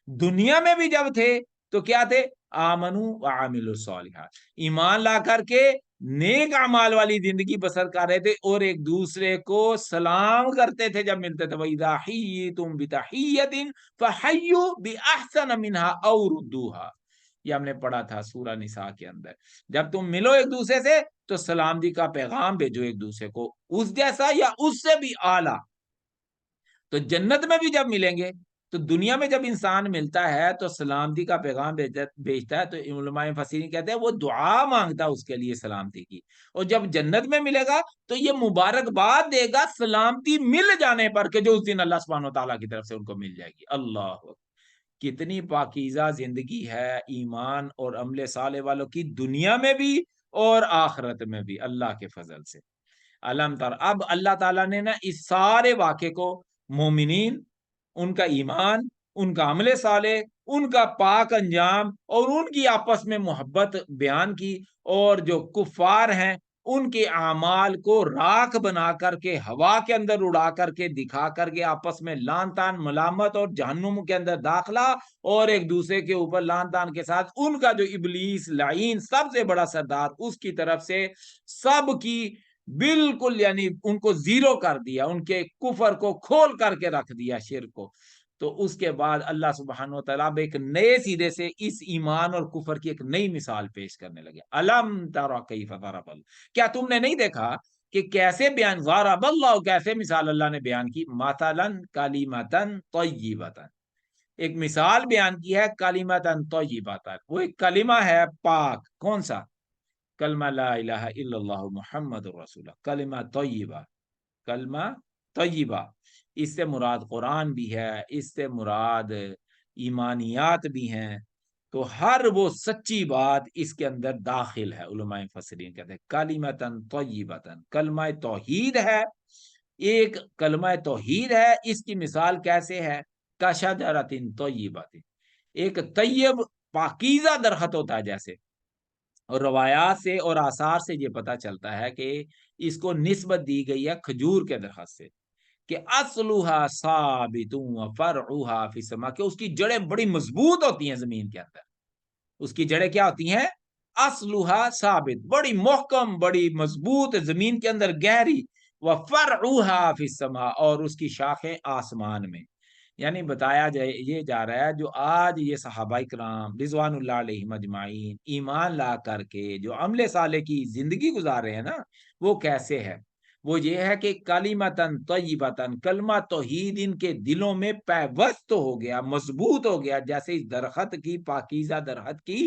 دنیا میں بھی جب تھے تو کیا تھے؟ آمنو وعاملوا الصالحات، ایمان لا کر کے نیک اعمال والی زندگی بسر کر رہے تھے، اور ایک دوسرے کو سلام کرتے تھے جب ملتے تھے. وَإِذَا حَيِّيتُم بِتَحِيَّةٍ فَحَيُّوا بِأَحْسَنَ مِنْهَا أَوْ رُدُّوهَا، یہ ہم نے پڑھا تھا سورہ نساء کے اندر. جب تم ملو ایک دوسرے سے تو سلامتی کا پیغام بھیجو ایک دوسرے کو، اس جیسا یا اس سے بھی اعلیٰ. تو جنت میں بھی جب ملیں گے تو دنیا میں جب انسان ملتا ہے تو سلامتی کا پیغام بھیجتا ہے، تو علماء مفسرین کہتے ہیں وہ دعا مانگتا ہے اس کے لیے سلامتی کی، اور جب جنت میں ملے گا تو یہ مبارکباد دے گا سلامتی مل جانے پر کہ جو اس دن اللہ سبحانہ وتعالیٰ کی طرف سے ان کو مل جائے گی۔ اللہ اکبر! کتنی پاکیزہ زندگی ہے ایمان اور عمل صالح والوں کی، دنیا میں بھی اور آخرت میں بھی، اللہ کے فضل سے۔ علم تر، اب اللہ تعالیٰ نے نا اس سارے واقعے کو مومنین، ان کا ایمان، ان کا عمل صالح، ان کا پاک انجام اور ان کی آپس میں محبت بیان کی، اور جو کفار ہیں ان کے اعمال کو راکھ بنا کر کے ہوا کے اندر اڑا کر کے دکھا کر کے آپس میں لان تان ملامت اور جہنم کے اندر داخلہ، اور ایک دوسرے کے اوپر لان تان کے ساتھ ان کا جو ابلیس لعین سب سے بڑا سردار اس کی طرف سے سب کی بالکل یعنی ان کو زیرو کر دیا، ان کے کفر کو کھول کر کے رکھ دیا، شرک کو۔ تو اس کے بعد اللہ سبحانہ وتعالیٰ ایک نئے سیرے سے اس ایمان اور کفر کی ایک نئی مثال پیش کرنے لگے۔ الم تر کیف ضرب اللہ، کیا تم نے نہیں دیکھا کہ کیسے بیان، ضرب اللہ، کیسے مثال اللہ نے بیان کی، مثلا کلمۃ طیبۃ، ایک مثال بیان کی ہے، کلمۃ طیبۃ، وہ ایک کلمہ ہے پاک، کون سا؟ کلمہ لا الہ الا اللہ محمد رسول اللہ، کلمہ طیبہ، کلمہ طیبہ۔ اس سے مراد قرآن بھی ہے، اس سے مراد ایمانیات بھی ہیں، تو ہر وہ سچی بات اس کے اندر داخل ہے۔ علماء مفسرین کہتے ہیں کلمۃ طیبۃ، کلمہ توحید ہے، ایک کلمہ توحید ہے، اس کی مثال کیسے ہے؟ کشجرۃ طیبۃ، ایک طیب پاکیزہ درخت ہوتا ہے جیسے، اور روایات سے اور آثار سے یہ پتا چلتا ہے کہ اس کو نسبت دی گئی ہے کھجور کے درخت سے، کہ اصلها ثابت وفرعها فی السماء، کہ اس کی جڑیں بڑی مضبوط ہوتی ہیں زمین کے اندر، اس کی جڑیں کیا ہوتی ہیں؟ اصلها ثابت، بڑی محکم، بڑی مضبوط، زمین کے اندر گہری، وفرعها فی السماء، اور اس کی شاخیں آسمان میں۔ یعنی بتایا جائے یہ جا رہا ہے جو آج یہ صحابہ کرام رضوان اللہ علیہم اجمعین ایمان لا کر کے جو عمل صالح کی زندگی گزار رہے ہیں نا، وہ کیسے ہے؟ وہ یہ ہے کہ کلمتن طیبتن، کلمہ توحید ان کے دلوں میں پیوست ہو گیا، مضبوط ہو گیا، جیسے اس درخت کی، پاکیزہ درخت کی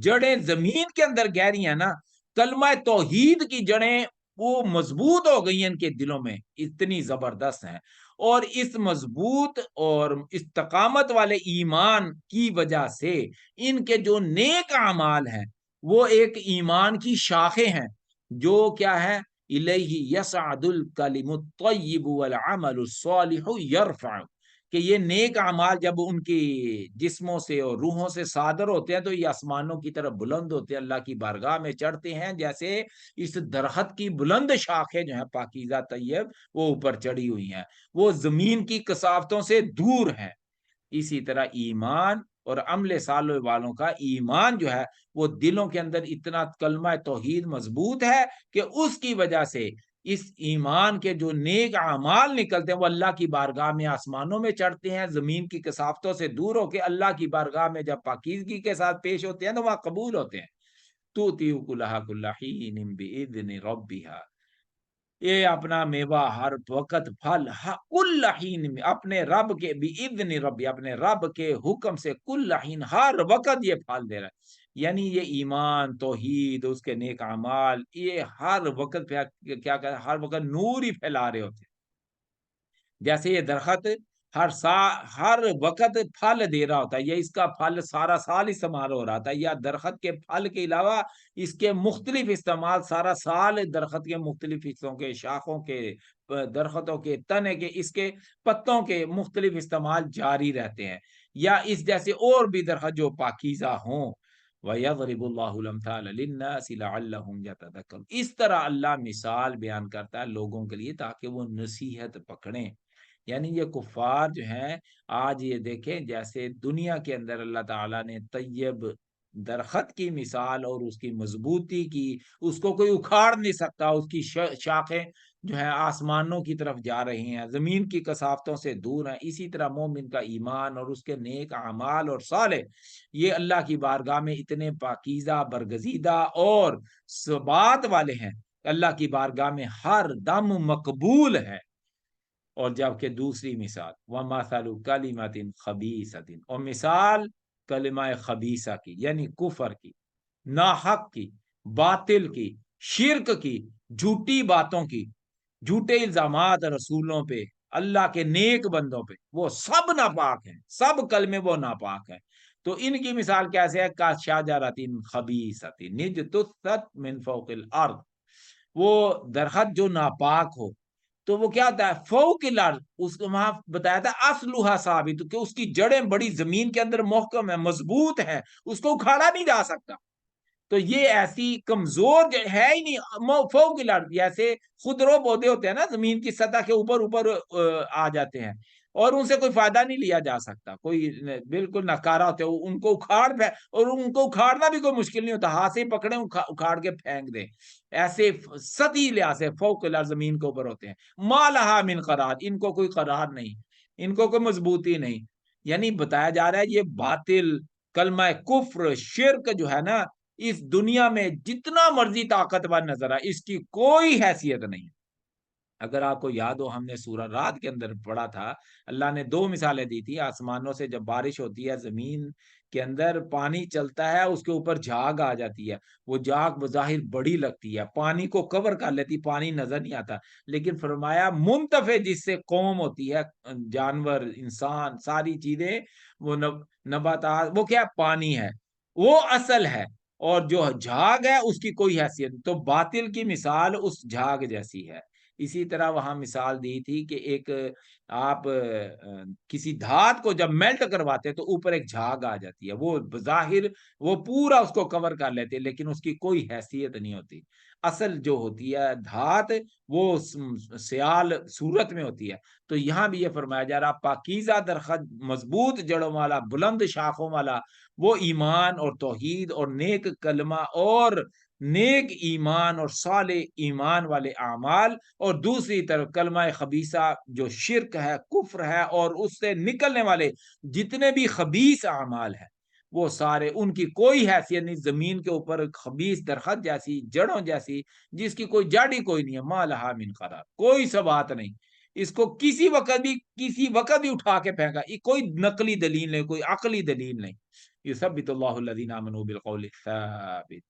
جڑیں زمین کے اندر گہری ہیں نا، کلمہ توحید کی جڑیں وہ مضبوط ہو گئی ہیں ان کے دلوں میں، اتنی زبردست ہیں، اور اس مضبوط اور استقامت والے ایمان کی وجہ سے ان کے جو نیک اعمال ہیں وہ ایک ایمان کی شاخیں ہیں، جو کیا ہے؟ الیہ یصعد الکلم الطیب والعمل الصالح یرفع، کہ یہ نیک اعمال جب ان کی جسموں سے اور روحوں سے صادر ہوتے ہیں تو یہ آسمانوں کی طرف بلند ہوتے ہیں، اللہ کی بارگاہ میں چڑھتے ہیں، جیسے اس درخت کی بلند شاخیں جو ہیں پاکیزہ طیب وہ اوپر چڑھی ہوئی ہیں، وہ زمین کی کثافتوں سے دور ہیں۔ اسی طرح ایمان اور عمل صالح والوں کا ایمان جو ہے وہ دلوں کے اندر اتنا کلمہ توحید مضبوط ہے کہ اس کی وجہ سے اس ایمان کے جو نیک اعمال نکلتے ہیں وہ اللہ کی بارگاہ میں آسمانوں میں چڑھتے ہیں، زمین کی کثافتوں سے دور ہو کے اللہ کی بارگاہ میں جب پاکیزگی کے ساتھ پیش ہوتے ہیں تو وہاں قبول ہوتے ہیں۔ تؤتی اکلھا کل حین باذن ربھا، یہ اپنا میوہ ہر وقت، پھل کل حین، اپنے رب کے باذن ربی، اپنے رب کے حکم سے، کل حین، ہر وقت یہ پھل دے رہا ہے۔ یعنی یہ ایمان توحید اس کے نیک اعمال یہ ہر وقت کیا کہ ہر وقت نور ہی پھیلا رہے ہوتے ہیں، جیسے یہ درخت ہر وقت پھل دے رہا ہوتا ہے، یہ اس کا پھل سارا سال استعمال ہو رہا تھا، یا درخت کے پھل کے علاوہ اس کے مختلف استعمال سارا سال، درخت کے مختلف حصوں کے، شاخوں کے، درختوں کے تنے کے، اس کے پتوں کے مختلف استعمال جاری رہتے ہیں، یا اس جیسے اور بھی درخت جو پاکیزہ ہوں۔ وَيَضْرِبُ اللَّهُ الْأَمْثَالَ لِلنَّاسِ لَعَلَّهُمْ يَتَذَكَّرُونَ، اس طرح اللہ مثال بیان کرتا ہے لوگوں کے لیے تاکہ وہ نصیحت پکڑیں۔ یعنی یہ کفار جو ہیں آج یہ دیکھیں جیسے دنیا کے اندر اللہ تعالیٰ نے طیب درخت کی مثال اور اس کی مضبوطی کی، اس کو کوئی اکھاڑ نہیں سکتا، اس کی شاخیں جو ہیں آسمانوں کی طرف جا رہی ہیں، زمین کی کثافتوں سے دور ہیں، اسی طرح مومن کا ایمان اور اس کے نیک اعمال اور صالح یہ اللہ کی بارگاہ میں اتنے پاکیزہ، برگزیدہ اور ثبات والے ہیں، اللہ کی بارگاہ میں ہر دم مقبول ہے۔ اور جبکہ دوسری مثال وَمَثَلُ كَلِمَةٍ خَبِيثَةٍ، اور مثال کلمہ خبیثہ کی یعنی کفر کی، ناحق کی، باطل کی، شرک کی، جھوٹی باتوں کی، جھوٹے الزامات رسولوں پہ، اللہ کے نیک بندوں پہ، وہ سب ناپاک ہیں، سب کلمے وہ ناپاک ہیں۔ تو ان کی مثال کیسے ہے؟ کا شجرۃ خبیثۃ اجتثت من فوق الارض، وہ درخت جو ناپاک ہو تو وہ کیا ہوتا ہے؟ فوق الارض، اس کو وہاں بتایا تھا اصلھا ثابت، کہ اس کی جڑیں بڑی زمین کے اندر محکم ہے، مضبوط ہے، اس کو اکھاڑا نہیں جا سکتا۔ تو یہ ایسی کمزور ہے ہی نہیں، فوق الارض، جیسے خودرو پودے ہوتے ہیں نا، زمین کی سطح کے اوپر اوپر آ جاتے ہیں، اور ان سے کوئی فائدہ نہیں لیا جا سکتا، کوئی بالکل ناکارہ ہوتے ہیں، ان کو اکھاڑ اور ان کو اکھاڑنا بھی کوئی مشکل نہیں ہوتا، ہاتھ سے پکڑے اکھاڑ کے پھینک دیں، ایسے سطحی لحاظ سے فوق الارض زمین کے اوپر ہوتے ہیں۔ ما لہا من قرار، ان کو کوئی قرار نہیں، ان کو کوئی مضبوطی نہیں، یعنی بتایا جا رہا ہے یہ باطل کلمہ کفر شرک جو ہے نا، اس دنیا میں جتنا مرضی طاقتور نظر آئے، اس کی کوئی حیثیت نہیں۔ اگر آپ کو یاد ہو، ہم نے سورہ رات کے اندر پڑھا تھا، اللہ نے دو مثالیں دی تھی، آسمانوں سے جب بارش ہوتی ہے، زمین کے اندر پانی چلتا ہے، اس کے اوپر جھاگ آ جاتی ہے، وہ جھاگ بظاہر بڑی لگتی ہے، پانی کو کور کر لیتی، پانی نظر نہیں آتا، لیکن فرمایا منتفع جس سے قوم ہوتی ہے، جانور، انسان، ساری چیزیں، وہ نباتات، وہ کیا پانی ہے، وہ اصل ہے، اور جو جھاگ ہے اس کی کوئی حیثیت نہیں۔ تو باطل کی مثال اس جھاگ جیسی ہے۔ اسی طرح وہاں مثال دی تھی کہ ایک آپ کسی دھات کو جب میلٹ کرواتے تو اوپر ایک جھاگ آ جاتی ہے، وہ بظاہر وہ پورا اس کو کور کر لیتے، لیکن اس کی کوئی حیثیت نہیں ہوتی۔ اصل جو ہوتی ہے دھات، وہ سیال صورت میں ہوتی ہے۔ تو یہاں بھی یہ فرمایا جا رہا، پاکیزہ درخت، مضبوط جڑوں والا، بلند شاخوں والا، وہ ایمان اور توحید اور نیک کلمہ اور نیک ایمان اور صالح ایمان والے اعمال، اور دوسری طرف کلمہ خبیثہ جو شرک ہے، کفر ہے، اور اس سے نکلنے والے جتنے بھی خبیث اعمال ہیں، وہ سارے، ان کی کوئی حیثیت نہیں زمین کے اوپر، خبیث درخت جیسی، جڑوں جیسی، جس کی کوئی جڑ ہی کوئی نہیں ہے، ما لہا من قرار، کوئی ثبات نہیں، اس کو کسی وقت بھی اٹھا کے پھینکا، یہ کوئی نقلی دلیل نہیں، کوئی عقلی دلیل نہیں۔ یثبت اللہ الذین آمنوا بالقول الثابت،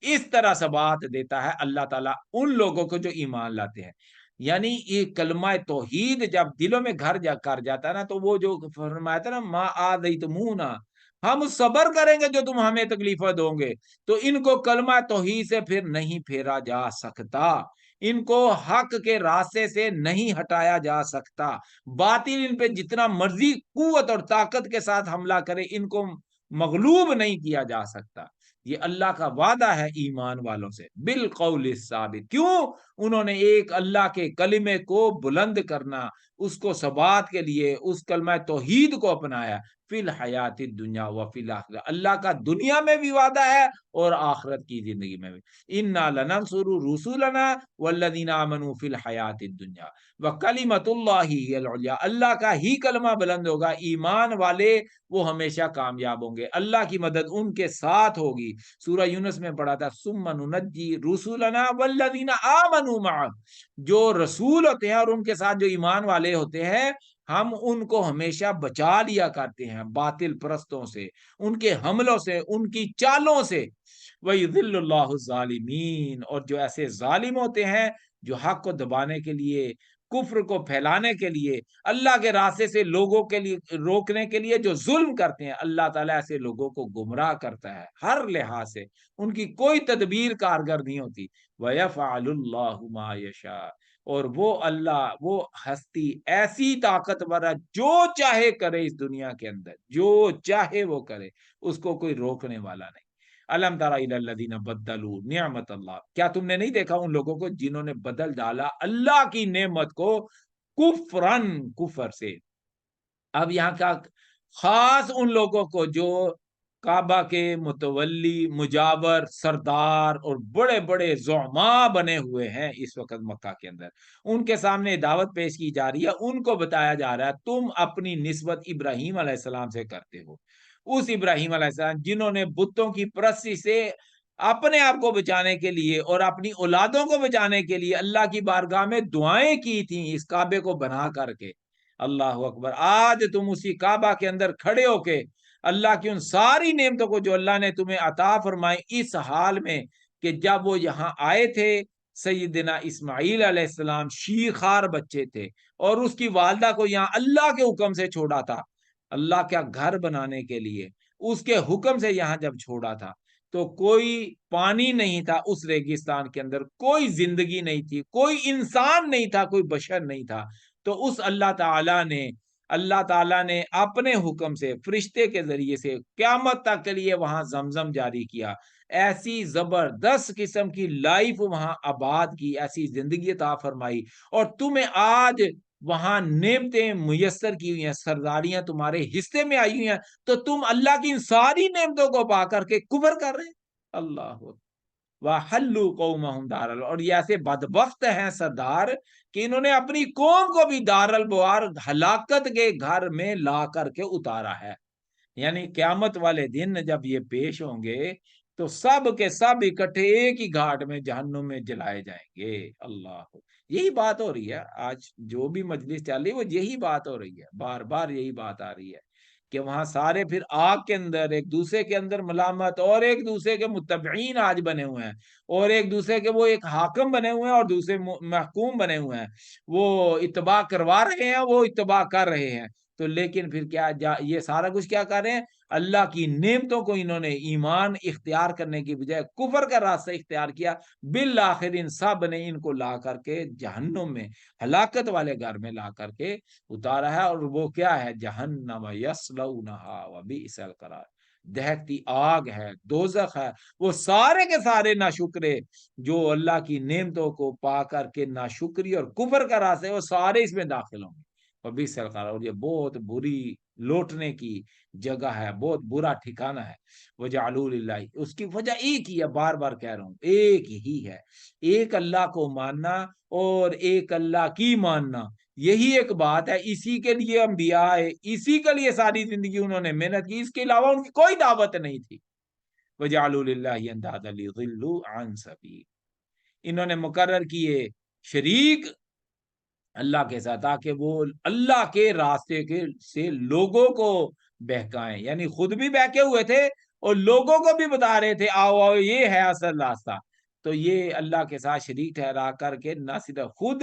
اس طرح ثبات دیتا ہے اللہ تعالیٰ ان لوگوں کو جو ایمان لاتے ہیں۔ یعنی یہ کلمہ توحید جب دلوں میں گھر کر جاتا ہے نا، تو وہ جو فرمایا تھا نا، ما آذیتمونا، ہم صبر کریں گے جو تم ہمیں تکلیفیں دو گے، تو ان کو کلمہ توحید سے پھر نہیں پھیرا جا سکتا، ان کو حق کے راستے سے نہیں ہٹایا جا سکتا، باطل ان پہ جتنا مرضی قوت اور طاقت کے ساتھ حملہ کرے، ان کو مغلوب نہیں کیا جا سکتا۔ یہ اللہ کا وعدہ ہے ایمان والوں سے، بالقول الثابت، کیوں؟ انہوں نے ایک اللہ کے کلمے کو بلند کرنا، اس کو ثبات کے لیے اس کلمہ توحید کو اپنایا، فی الحیات الدنیا و فی الاخرہ، اللہ کا دنیا میں بھی وعدہ ہے اور آخرت کی زندگی میں بھی، انا لننصر رسولنا والذین آمنوا فی الحیات الدنیا وکلمۃ اللہ ہی العلیٰ، اللہ کا ہی کلمہ بلند ہوگا، ایمان والے وہ ہمیشہ کامیاب ہوں گے، اللہ کی مدد ان کے ساتھ ہوگی۔ سورہ یونس میں پڑھا تھا، ثم ننجی رسولنا والذین آمنوا معه، جو رسول ہوتے ہیں اور ان کے ساتھ جو ایمان والے ہوتے ہیں، ہم ان کو ہمیشہ بچا لیا کرتے ہیں باطل پرستوں سے، ان کے حملوں سے، ان کی چالوں سے۔ وَيُذِلُّ اللَّهُ الظَّالِمِينَ، اور جو ایسے ظالم ہوتے ہیں جو حق کو دبانے کے لیے، کفر کو پھیلانے کے لیے، اللہ کے راستے سے لوگوں کے لیے روکنے کے لیے جو ظلم کرتے ہیں، اللہ تعالیٰ ایسے لوگوں کو گمراہ کرتا ہے ہر لحاظ سے، ان کی کوئی تدبیر کارگر نہیں ہوتی۔ وَيَفْعَلُ اللَّهُ مَا يَشَاءُ، اور وہ اللہ، وہ ہستی ایسی طاقتور ہے، جو چاہے کرے اس دنیا کے اندر، جو چاہے وہ کرے، اس کو کوئی روکنے والا نہیں۔ الم تر الی الذین بدلوا نعمت اللہ، کیا تم نے نہیں دیکھا ان لوگوں کو جنہوں نے بدل ڈالا اللہ کی نعمت کو کفرن، کفر سے۔ اب یہاں کا خاص ان لوگوں کو جو کعبہ کے متولی، مجاور، سردار اور بڑے بڑے زعماء بنے ہوئے ہیں اس وقت مکہ کے اندر، ان کے سامنے دعوت پیش کی جا رہی ہے، ان کو بتایا جا رہا ہے تم اپنی نسبت ابراہیم علیہ السلام سے کرتے ہو، اس ابراہیم علیہ السلام جنہوں نے بتوں کی پرستی سے اپنے آپ کو بچانے کے لیے اور اپنی اولادوں کو بچانے کے لیے اللہ کی بارگاہ میں دعائیں کی تھیں اس کعبے کو بنا کر کے. اللہ اکبر. آج تم اسی کعبہ کے اندر کھڑے ہو کے اللہ کی ان ساری نعمتوں کو جو اللہ نے تمہیں عطا فرمائی اس حال میں کہ جب وہ یہاں آئے تھے سیدنا اسماعیل علیہ السلام شیخار بچے تھے اور اس کی والدہ کو یہاں اللہ کے حکم سے چھوڑا تھا, اللہ کا گھر بنانے کے لیے اس کے حکم سے یہاں جب چھوڑا تھا, تو کوئی پانی نہیں تھا اس ریگستان کے اندر, کوئی زندگی نہیں تھی, کوئی انسان نہیں تھا, کوئی بشر نہیں تھا. تو اس اللہ تعالیٰ نے اپنے حکم سے فرشتے کے ذریعے سے قیامت تک کے لیے وہاں زمزم جاری کیا, ایسی زبردست قسم کی لائف وہاں آباد کی, ایسی زندگی عطا فرمائی, اور تمہیں آج وہاں نعمتیں میسر کی ہوئی ہیں, سرداریاں تمہارے حصے میں آئی ہوئی ہیں, تو تم اللہ کی ان ساری نعمتوں کو پا کر کے کفر کر رہے ہیں. اللہ وَحَلُّوا قَوْمَهُمْ دَارَ الْبَوَارِ. اور یہ ایسے بدبخت ہیں سردار کہ انہوں نے اپنی قوم کو بھی دار البوار ہلاکت کے گھر میں لا کر کے اتارا ہے. یعنی قیامت والے دن جب یہ پیش ہوں گے تو سب کے سب اکٹھے ایک ہی گھاٹ میں جہنم میں جلائے جائیں گے. اللہ, یہی بات ہو رہی ہے آج جو بھی مجلس چل رہی ہے, وہ یہی بات ہو رہی ہے, بار بار یہی بات آ رہی ہے کہ وہاں سارے پھر آگ کے اندر ایک دوسرے کے اندر ملامت, اور ایک دوسرے کے متبعین آج بنے ہوئے ہیں, اور ایک دوسرے کے وہ ایک حاکم بنے ہوئے ہیں اور دوسرے محکوم بنے ہوئے ہیں, وہ اتباع کروا رہے ہیں, وہ اتباع کر رہے ہیں. تو لیکن پھر کیا یہ سارا کچھ کیا کر رہے ہیں, اللہ کی نعمتوں کو انہوں نے ایمان اختیار کرنے کی بجائے کفر کا راستہ اختیار کیا. بالآخر ان سب نے ان کو لا کر کے جہنم میں, ہلاکت والے گھر میں لا کر کے اتارا ہے. اور وہ کیا ہے, جہنم یصلونھا وبئس القرار, دہتی آگ ہے, دوزخ ہے. وہ سارے کے سارے ناشکرے جو اللہ کی نعمتوں کو پا کر کے ناشکری اور کفر کا راستہ ہے, وہ سارے اس میں داخل ہوں گے. وبئس القرار, اور یہ بہت بری لوٹنے کی جگہ ہے, بہت برا ٹھکانہ ہے. وجعلوا للہ, اس کی وجہ ایک ہی ہے, بار بار کہہ رہا ہوں, ایک ہی ہے, ایک اللہ کو ماننا اور ایک اللہ کی ماننا, یہی ایک بات ہے. اسی کے لیے انبیاء ہے, اسی کے لیے ساری زندگی انہوں نے محنت کی, اس کے علاوہ ان کی کوئی دعوت نہیں تھی. وجعلوا للہ اندادا ليضلوا عن سبیل, انہوں نے مقرر کیے شریک اللہ کے ساتھ تاکہ وہ اللہ کے راستے کے سے لوگوں کو بہکائیں, یعنی خود بھی بہکے ہوئے تھے اور لوگوں کو بھی بتا رہے تھے آؤ آؤ یہ ہے اصل راستہ. تو یہ اللہ کے ساتھ شریک ٹھہرا کر کے نہ صرف خود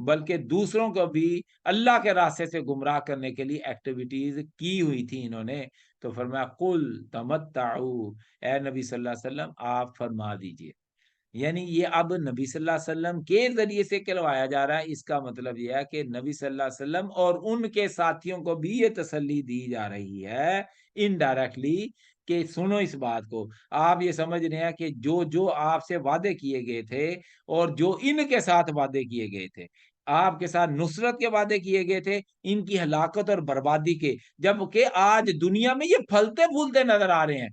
بلکہ دوسروں کو بھی اللہ کے راستے سے گمراہ کرنے کے لیے ایکٹیویٹیز کی ہوئی تھی انہوں نے. تو فرمایا قل تمتعوا, اے نبی صلی اللہ علیہ وسلم آپ فرما دیجئے, یعنی یہ اب نبی صلی اللہ علیہ وسلم کے ذریعے سے کہلوایا جا رہا ہے. اس کا مطلب یہ ہے کہ نبی صلی اللہ علیہ وسلم اور ان کے ساتھیوں کو بھی یہ تسلی دی جا رہی ہے انڈائریکٹلی کہ سنو اس بات کو, آپ یہ سمجھ رہے ہیں کہ جو جو آپ سے وعدے کیے گئے تھے اور جو ان کے ساتھ وعدے کیے گئے تھے, آپ کے ساتھ نصرت کے وعدے کیے گئے تھے, ان کی ہلاکت اور بربادی کے, جبکہ آج دنیا میں یہ پھلتے پھولتے نظر آ رہے ہیں.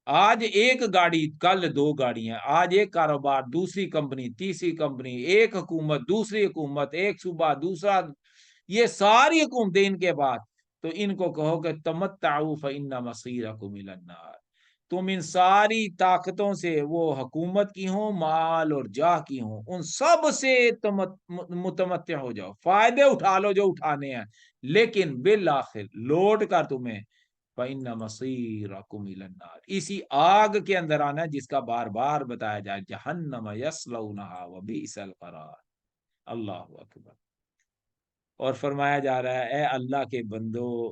آج ایک گاڑی کل دو گاڑیاں, آج ایک کاروبار دوسری کمپنی تیسری کمپنی, ایک حکومت دوسری حکومت, ایک صوبہ دوسرا, یہ ساری حکومتیں ان کے بعد. تو ان کو کہو کہ تمتعوا فإن مصیرکم الی النار, تم ان ساری طاقتوں سے, وہ حکومت کی ہوں مال اور جاہ کی ہوں, ان سب سے متمتع ہو جاؤ, فائدے اٹھا لو جو اٹھانے ہیں, لیکن بالآخر لوٹ کر تمہیں فَإِنَّ مَصِيرَكُمْ إِلَى النَّارِ, اسی آگ کے اندر آنا ہے جس کا بار بار بتایا جائے, جہنم یصلونھا وبئس القرار. اللہ اکبر. اور فرمایا جا رہا ہے اے اللہ کے بندو,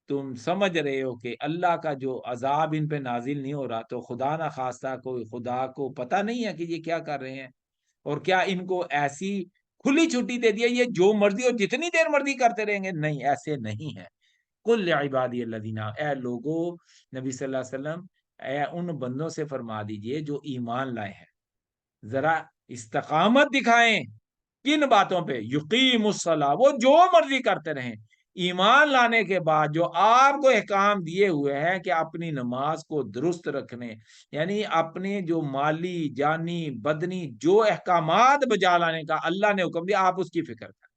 تم سمجھ رہے ہو کہ اللہ کا جو عذاب ان پہ نازل نہیں ہو رہا, تو خدا نہ خواستہ کوئی خدا کو پتہ نہیں ہے کہ یہ کیا کر رہے ہیں, اور کیا ان کو ایسی کھلی چھٹی دے دیا یہ جو مرضی اور جتنی دیر مرضی کرتے رہیں گے؟ نہیں, ایسے نہیں ہے. کل عبادی الذین, اے لوگو, نبی صلی اللہ علیہ وسلم اے ان بندوں سے فرما دیجئے جو ایمان لائے ہیں, ذرا استقامت دکھائیں. کن باتوں پہ؟ یقیم الصلاۃ, وہ جو مرضی کرتے رہیں. ایمان لانے کے بعد جو آپ کو احکام دیے ہوئے ہیں کہ اپنی نماز کو درست رکھنے, یعنی اپنے جو مالی جانی بدنی جو احکامات بجا لانے کا اللہ نے حکم دیا, آپ اس کی فکر کریں.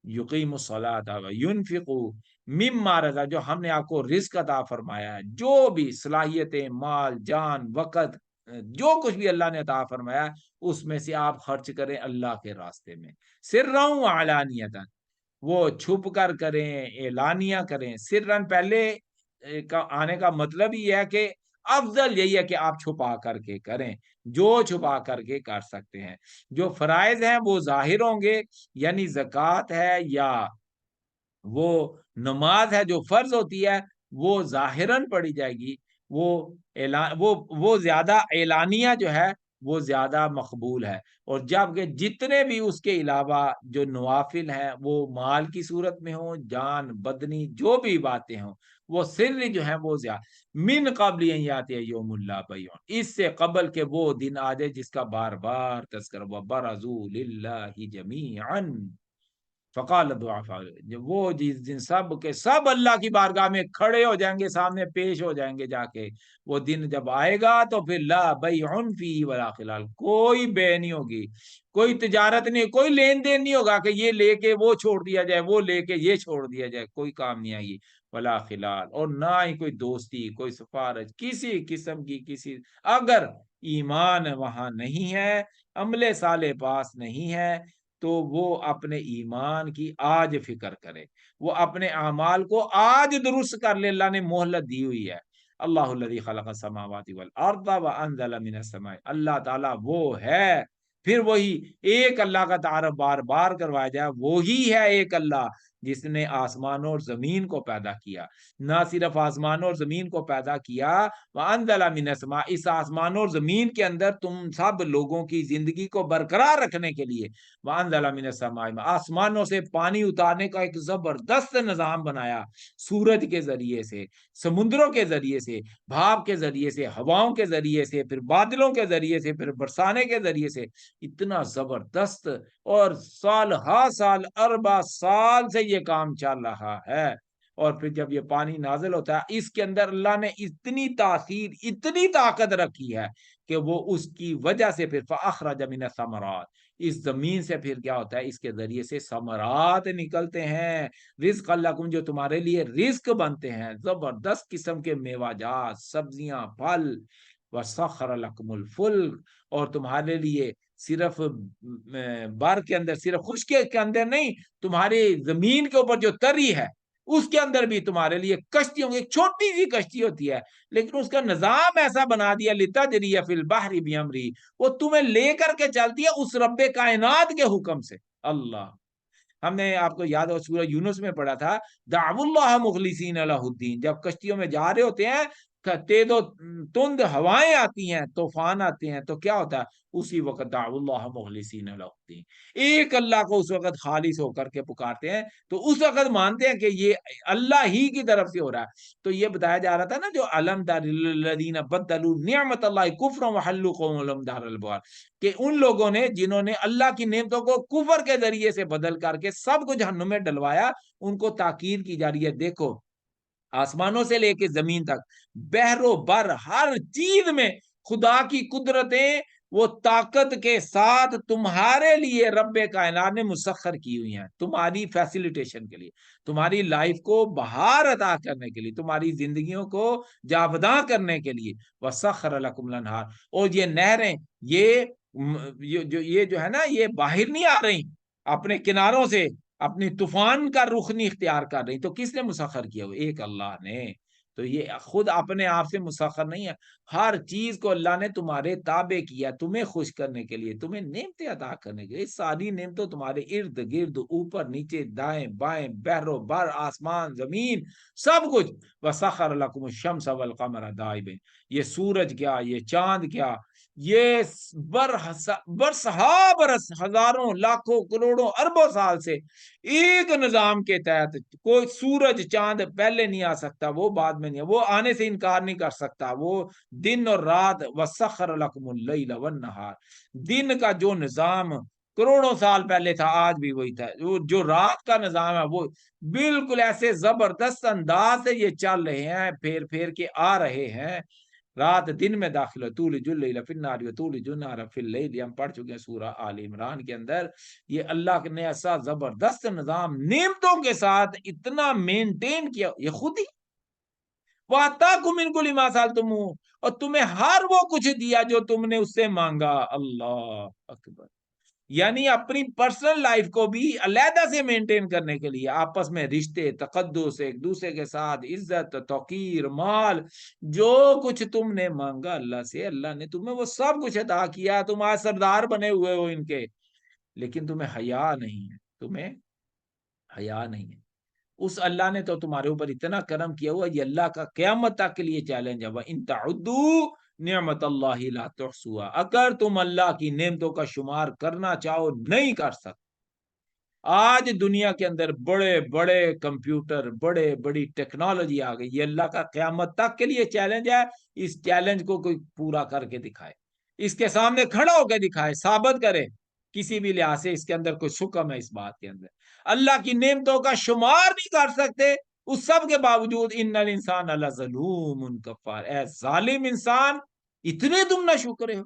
یقیم الصلاۃ وینفقوا مما رزق, جو ہم نے آپ کو رزق عطا فرمایا ہے, جو بھی صلاحیتیں, مال جان وقت, جو کچھ بھی اللہ نے عطا فرمایا اس میں سے آپ خرچ کریں اللہ کے راستے میں، سرًا و علانیۃً، وہ چھپ کر کریں، اعلانیہ کریں۔ سرًا پہلے کا آنے کا مطلب یہ ہے کہ افضل یہی ہے کہ آپ چھپا کر کے کریں، جو چھپا کر کے کر سکتے ہیں۔ جو فرائض ہیں وہ ظاہر ہوں گے، یعنی زکوٰۃ ہے یا وہ نماز ہے جو فرض ہوتی ہے وہ ظاہراً پڑھی جائے گی، وہ وہ زیادہ اعلانیہ جو ہے وہ زیادہ مقبول ہے، اور جبکہ جتنے بھی اس کے علاوہ جو نوافل ہیں وہ مال کی صورت میں ہوں، جان بدنی جو بھی باتیں ہوں وہ سر جو ہیں وہ زیادہ من قبل ان یاتی یوم اللہ بیع، اس سے قبل کہ وہ دن آ جائے جس کا بار بار تذکرہ، وبرزوا للہ جمیعا، فقال الضعفاء، وہ جس دن سب کے سب اللہ کی بارگاہ میں کھڑے ہو جائیں گے، سامنے پیش ہو جائیں گے جا کے، وہ دن جب آئے گا تو پھر لا بیع فیہ ولا خلال، کوئی بے نہیں ہوگی، کوئی تجارت نہیں، کوئی لین دین نہیں ہوگا کہ یہ لے کے وہ چھوڑ دیا جائے، وہ لے کے یہ چھوڑ دیا جائے، کوئی کام نہیں آئی، ولا خلال، اور نہ ہی کوئی دوستی، کوئی سفارش کسی قسم کی، کسی اگر ایمان وہاں نہیں ہے، عمل صالح پاس نہیں ہے، تو وہ اپنے ایمان کی آج فکر کرے، وہ اپنے اعمال کو آج درست کر لے، اللہ نے مہلت دی ہوئی ہے۔ اللہ الذی خلق السماوات والارض وانزل من السماء، اللہ تعالیٰ وہ ہے، پھر وہی ایک اللہ کا تعارف بار بار کروایا جائے، وہی ہے ایک اللہ جس نے آسمانوں اور زمین کو پیدا کیا، نہ صرف آسمانوں اور زمین کو پیدا کیا، وانزل من السماء، اس آسمانوں اور زمین کے اندر تم سب لوگوں کی زندگی کو برقرار رکھنے کے لیے وانزل من السماء، آسمانوں سے پانی اتارنے کا ایک زبردست نظام بنایا، سورج کے ذریعے سے، سمندروں کے ذریعے سے، بھاپ کے ذریعے سے، ہواؤں کے ذریعے سے، پھر بادلوں کے ذریعے سے، پھر برسانے کے ذریعے سے، اتنا زبردست، اور سال ہا سال اربع سال سے یہ کام چل رہا ہے، اور پھر جب یہ پانی نازل ہوتا ہے اس کے اندر اللہ نے اتنی تاثیر، اتنی طاقت رکھی ہے کہ وہ اس کی وجہ سے پھر فاخرج من الثمرات، اس زمین سے پھر کیا ہوتا ہے، اس کے ذریعے سے ثمرات نکلتے ہیں، رزق لکم، جو تمہارے لیے رزق بنتے ہیں، زبردست قسم کے میوہ جات، سبزیاں، پھل، وسخر لکم الفلک، اور تمہارے لیے صرف بر کے اندر، صرف خشکی کے اندر نہیں، تمہاری زمین کے اوپر جو تری ہے اس کے اندر بھی تمہارے لیے کشتی ہوں گی، ایک چھوٹی سی کشتی ہوتی ہے لیکن اس کا نظام ایسا بنا دیا، لتجری فی البحر بامرہ، وہ تمہیں لے کر کے چلتی ہے اس رب کائنات کے حکم سے۔ اللہ، ہم نے آپ کو یاد ہو سورہ یونس میں پڑھا تھا، دعوا اللہ مخلصین لہ الدین، جب کشتیوں میں جا رہے ہوتے ہیں، تیز و تند ہوائیں آتی ہیں، طوفان آتے ہیں، تو کیا ہوتا ہے اسی وقت دعوا اللہ مخلصین لہ الدین، ایک اللہ کو اس وقت خالص ہو کر کے پکارتے ہیں، تو اس وقت مانتے ہیں کہ یہ اللہ ہی کی طرف سے ہو رہا ہے۔ تو یہ بتایا جا رہا تھا نا، جو علم تر الذین بدلوا نعمت اللہ کفرا وحلوا قومهم دار البوار، کہ ان لوگوں نے جنہوں نے اللہ کی نعمتوں کو کفر کے ذریعے سے بدل کر کے سب کو جہنم میں ڈلوایا، ان کو تاکید کی جا رہی ہے، دیکھو آسمانوں سے لے کے زمین تک، بحر و بر، ہر چیز میں خدا کی قدرتیں وہ طاقت کے ساتھ تمہارے لیے رب کائنات نے مسخر کی ہوئی ہیں، تمہاری فیسیلیٹیشن کے لیے، تمہاری لائف کو بہار عطا کرنے کے لیے، تمہاری زندگیوں کو جاوداں کرنے کے لیے، وسخر لکم الانہار، اور یہ نہریں، یہ جو ہے نا، یہ باہر نہیں آ رہی اپنے کناروں سے، اپنی طوفان کا رخ نہیں اختیار کر رہی، تو کس نے مسخر کیا؟ وہ ایک اللہ نے، تو یہ خود اپنے آپ سے مسخر نہیں ہے، ہر چیز کو اللہ نے تمہارے تابع کیا، تمہیں خوش کرنے کے لیے، تمہیں نعمتیں عطا کرنے کے لیے، ساری نعمتوں تمہارے ارد گرد، اوپر نیچے، دائیں بائیں، بحر و بر، آسمان زمین، سب کچھ، وسخر لکم الشمس والقمر دائبین، یہ سورج کیا، یہ چاند کیا، یہ برسہا برس، ہزاروں لاکھوں کروڑوں اربوں سال سے ایک نظام کے تحت، کوئی سورج چاند پہلے نہیں آ سکتا، وہ بعد میں نہیں، وہ آنے سے انکار نہیں کر سکتا، وہ دن اور رات، وسخر لکم اللیل والنہار، دن کا جو نظام کروڑوں سال پہلے تھا آج بھی وہی تھا، جو رات کا نظام ہے وہ بالکل ایسے زبردست انداز سے یہ چل رہے ہیں، پھیر پھیر کے آ رہے ہیں، رات دن میں داخل ہو، تولج اللیل فی النہار وتولج النہار فی اللیل، ہم پڑھ چکے ہیں سورہ آل عمران کے اندر، یہ اللہ نے ایسا زبردست نظام نعمتوں کے ساتھ اتنا مینٹین کیا، یہ خود ہی وَآتَاكُم مِّن كُلِّ مَا سَأَلْتُمُوهُ، اور تمہیں ہر وہ کچھ دیا جو تم نے اس سے مانگا. اللہ اکبر. یعنی اپنی پرسنل لائف کو بھی علیحدہ سے مینٹین کرنے کے لیے، آپس میں رشتے، تقدس، ایک دوسرے کے ساتھ عزت، توقیر، مال، جو کچھ تم نے مانگا اللہ سے، اللہ نے تمہیں وہ سب کچھ عطا کیا. تم آج سردار بنے ہوئے ہو ان کے، لیکن تمہیں حیا نہیں ہے، تمہیں حیا نہیں ہے. اس اللہ نے تو تمہارے اوپر اتنا کرم کیا ہوا، یہ اللہ کا قیامت تک کے لیے چیلنج ہے. وَإِن تَعُدُّوا نعمت اللہ لا تحصوها، اگر تم اللہ کی نعمتوں کا شمار کرنا چاہو نہیں کر سکتے. آج دنیا کے اندر بڑے بڑے کمپیوٹر، بڑے بڑی ٹیکنالوجی آ گئی، یہ اللہ کا قیامت تک کے لیے چیلنج ہے. اس چیلنج کو کوئی پورا کر کے دکھائے، اس کے سامنے کھڑا ہو کے دکھائے، ثابت کرے کسی بھی لحاظ سے اس کے اندر کوئی شکم ہے. اس بات کے اندر اللہ کی نعمتوں کا شمار نہیں کر سکتے، اس سب کے باوجود ان الانسان لظلوم کفار، اے ظالم انسان، اتنے تم نہ شکرے ہو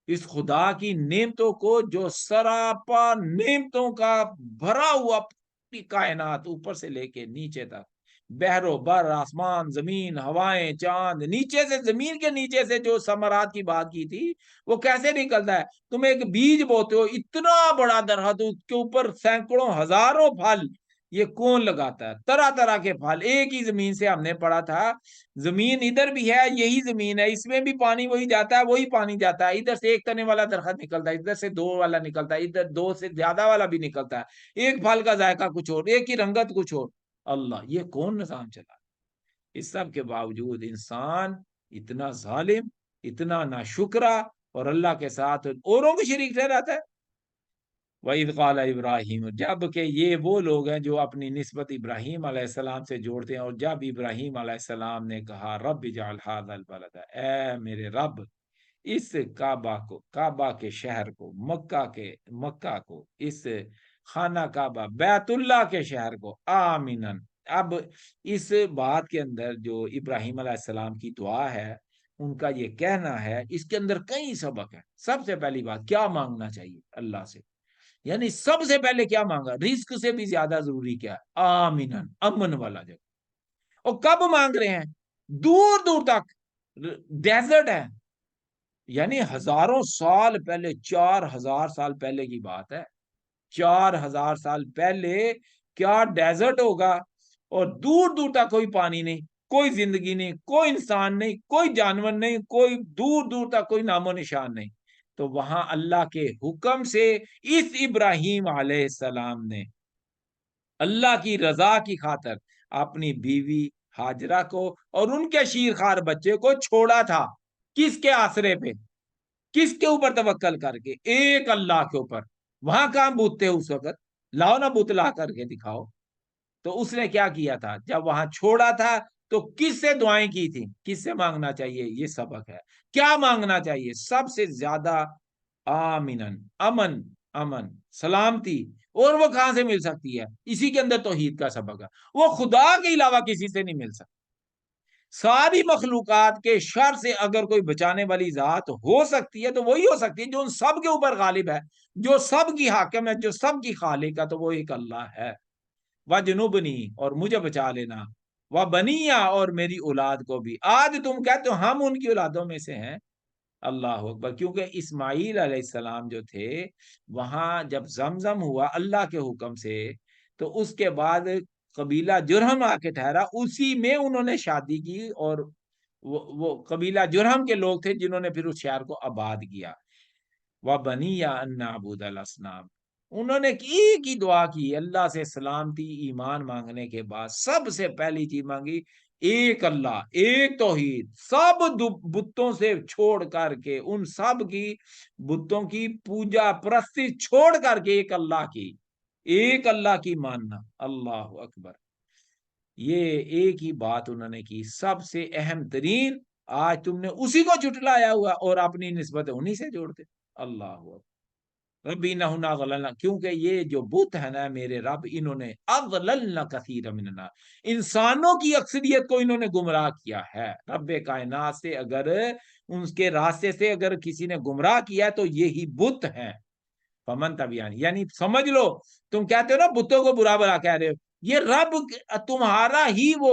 اس خدا کی نعمتوں کو، جو سراپا نعمتوں کا بھرا ہوا پوری کائنات اوپر سے لے کے نیچے تک، بحر و بر، آسمان، زمین، ہوائیں، چاند، نیچے سے، زمین کے نیچے سے جو ثمرات کی بات کی تھی، وہ کیسے نکلتا ہے؟ تم ایک بیج بوتے ہو، اتنا بڑا درخت، اس کے اوپر سینکڑوں ہزاروں پھل، یہ کون لگاتا ہے؟ طرح طرح کے پھل ایک ہی زمین سے. ہم نے پڑھا تھا زمین ادھر بھی ہے، یہی زمین ہے، اس میں بھی پانی وہی جاتا ہے، وہی پانی جاتا ہے. ادھر سے ایک تنے والا درخت نکلتا ہے، ادھر سے دو والا نکلتا ہے، ادھر دو سے زیادہ والا بھی نکلتا ہے. ایک پھل کا ذائقہ کچھ اور، ایک ہی رنگت کچھ اور. اللہ، یہ کون نظام چلا؟ اس سب کے باوجود انسان اتنا ظالم، اتنا ناشکرا، اور اللہ کے ساتھ اوروں کو شریک ٹھہراتا ہے. وَإِذْ قَالَ ابراہیم، جب کہ یہ وہ لوگ ہیں جو اپنی نسبت ابراہیم علیہ السلام سے جوڑتے ہیں، اور جب ابراہیم علیہ السلام نے کہا رب اجعل ھذا البلد، اے میرے رب اس کعبہ کو، کعبہ کے شہر کو، مکہ کو، اس خانہ کعبہ، بیت اللہ کے شہر کو، آمینن. اب اس بات کے اندر جو ابراہیم علیہ السلام کی دعا ہے، ان کا یہ کہنا ہے، اس کے اندر کئی سبق ہے. سب سے پہلی بات، کیا مانگنا چاہیے اللہ سے؟ یعنی سب سے پہلے کیا مانگا؟ رزق سے بھی زیادہ ضروری کیا؟ آمینن، امن والا جگہ. اور کب مانگ رہے ہیں؟ دور دور تک ڈیزرٹ ہے، یعنی ہزاروں سال پہلے، 4000 سال پہلے کی بات ہے. 4000 سال پہلے کیا ڈیزرٹ ہوگا؟ اور دور دور تک کوئی پانی نہیں، کوئی زندگی نہیں، کوئی انسان نہیں، کوئی جانور نہیں، کوئی دور دور تک کوئی نام و نشان نہیں. تو وہاں اللہ کے حکم سے اس ابراہیم علیہ السلام نے اللہ کی رضا کی خاطر اپنی بیوی ہاجرہ کو اور ان کے شیرخوار بچے کو چھوڑا تھا. کس کے آسرے پہ؟ کس کے اوپر توکل کر کے؟ ایک اللہ کے اوپر. وہاں کہاں بت تھے اس وقت؟ لاؤ نا بت لا کر کے دکھاؤ. تو اس نے کیا کیا تھا؟ جب وہاں چھوڑا تھا تو کس سے دعائیں کی تھی؟ کس سے مانگنا چاہیے؟ یہ سبق ہے. کیا مانگنا چاہیے سب سے زیادہ؟ آمینن، امن، امن، سلامتی. اور وہ کہاں سے مل سکتی ہے؟ اسی کے اندر توحید کا سبق ہے. وہ خدا کے علاوہ کسی سے نہیں مل سکتی. ساری مخلوقات کے شر سے اگر کوئی بچانے والی ذات ہو سکتی ہے تو وہی ہو سکتی ہے جو ان سب کے اوپر غالب ہے، جو سب کی حاکم ہے، جو سب کی خالق ہے. تو وہ ایک اللہ ہے. وَجْنُبْنِی، اور مجھے بچا لینا، وَبَنِیَّ، اور میری اولاد کو بھی. آج تم کہتے ہو ہم ان کی اولادوں میں سے ہیں. اللہ اکبر. کیونکہ اسماعیل علیہ السلام جو تھے، وہاں جب زمزم ہوا اللہ کے حکم سے، تو اس کے بعد قبیلہ جرہم آ کے ٹھہرا، اسی میں انہوں نے شادی کی، اور وہ قبیلہ جرہم کے لوگ تھے جنہوں نے پھر اس شہر کو آباد کیا. وَبَنِیَّ أَن نَعْبُدَ الْأَصْنَامَ، انہوں نے ایک ہی دعا کی اللہ سے، سلامتی ایمان مانگنے کے بعد سب سے پہلی چیز مانگی، ایک اللہ، ایک توحید. سب بتوں سے چھوڑ کر کے، ان سب کی بتوں کی پوجا پرستی چھوڑ کر کے ایک اللہ کی، ایک اللہ کی ماننا. اللہ اکبر. یہ ایک ہی بات انہوں نے کی، سب سے اہم ترین. آج تم نے اسی کو جھٹلایا ہوا اور اپنی نسبت انہی سے جوڑتے. اللہ اکبر. ربی نہ غللنا، کیونکہ یہ جو بت ہے نا میرے رب، انہوں نے اضللنا کثیر من الناس، انسانوں کی اکثریت کو انہوں نے گمراہ کیا ہے. رب کائنات سے اگر ان کے راستے سے اگر کسی نے گمراہ کیا تو یہی بت ہیں. فمن تبیان، یعنی سمجھ لو، تم کہتے ہو نا بتوں کو برا بلا کہہ رہے ہو، یہ رب تمہارا ہی وہ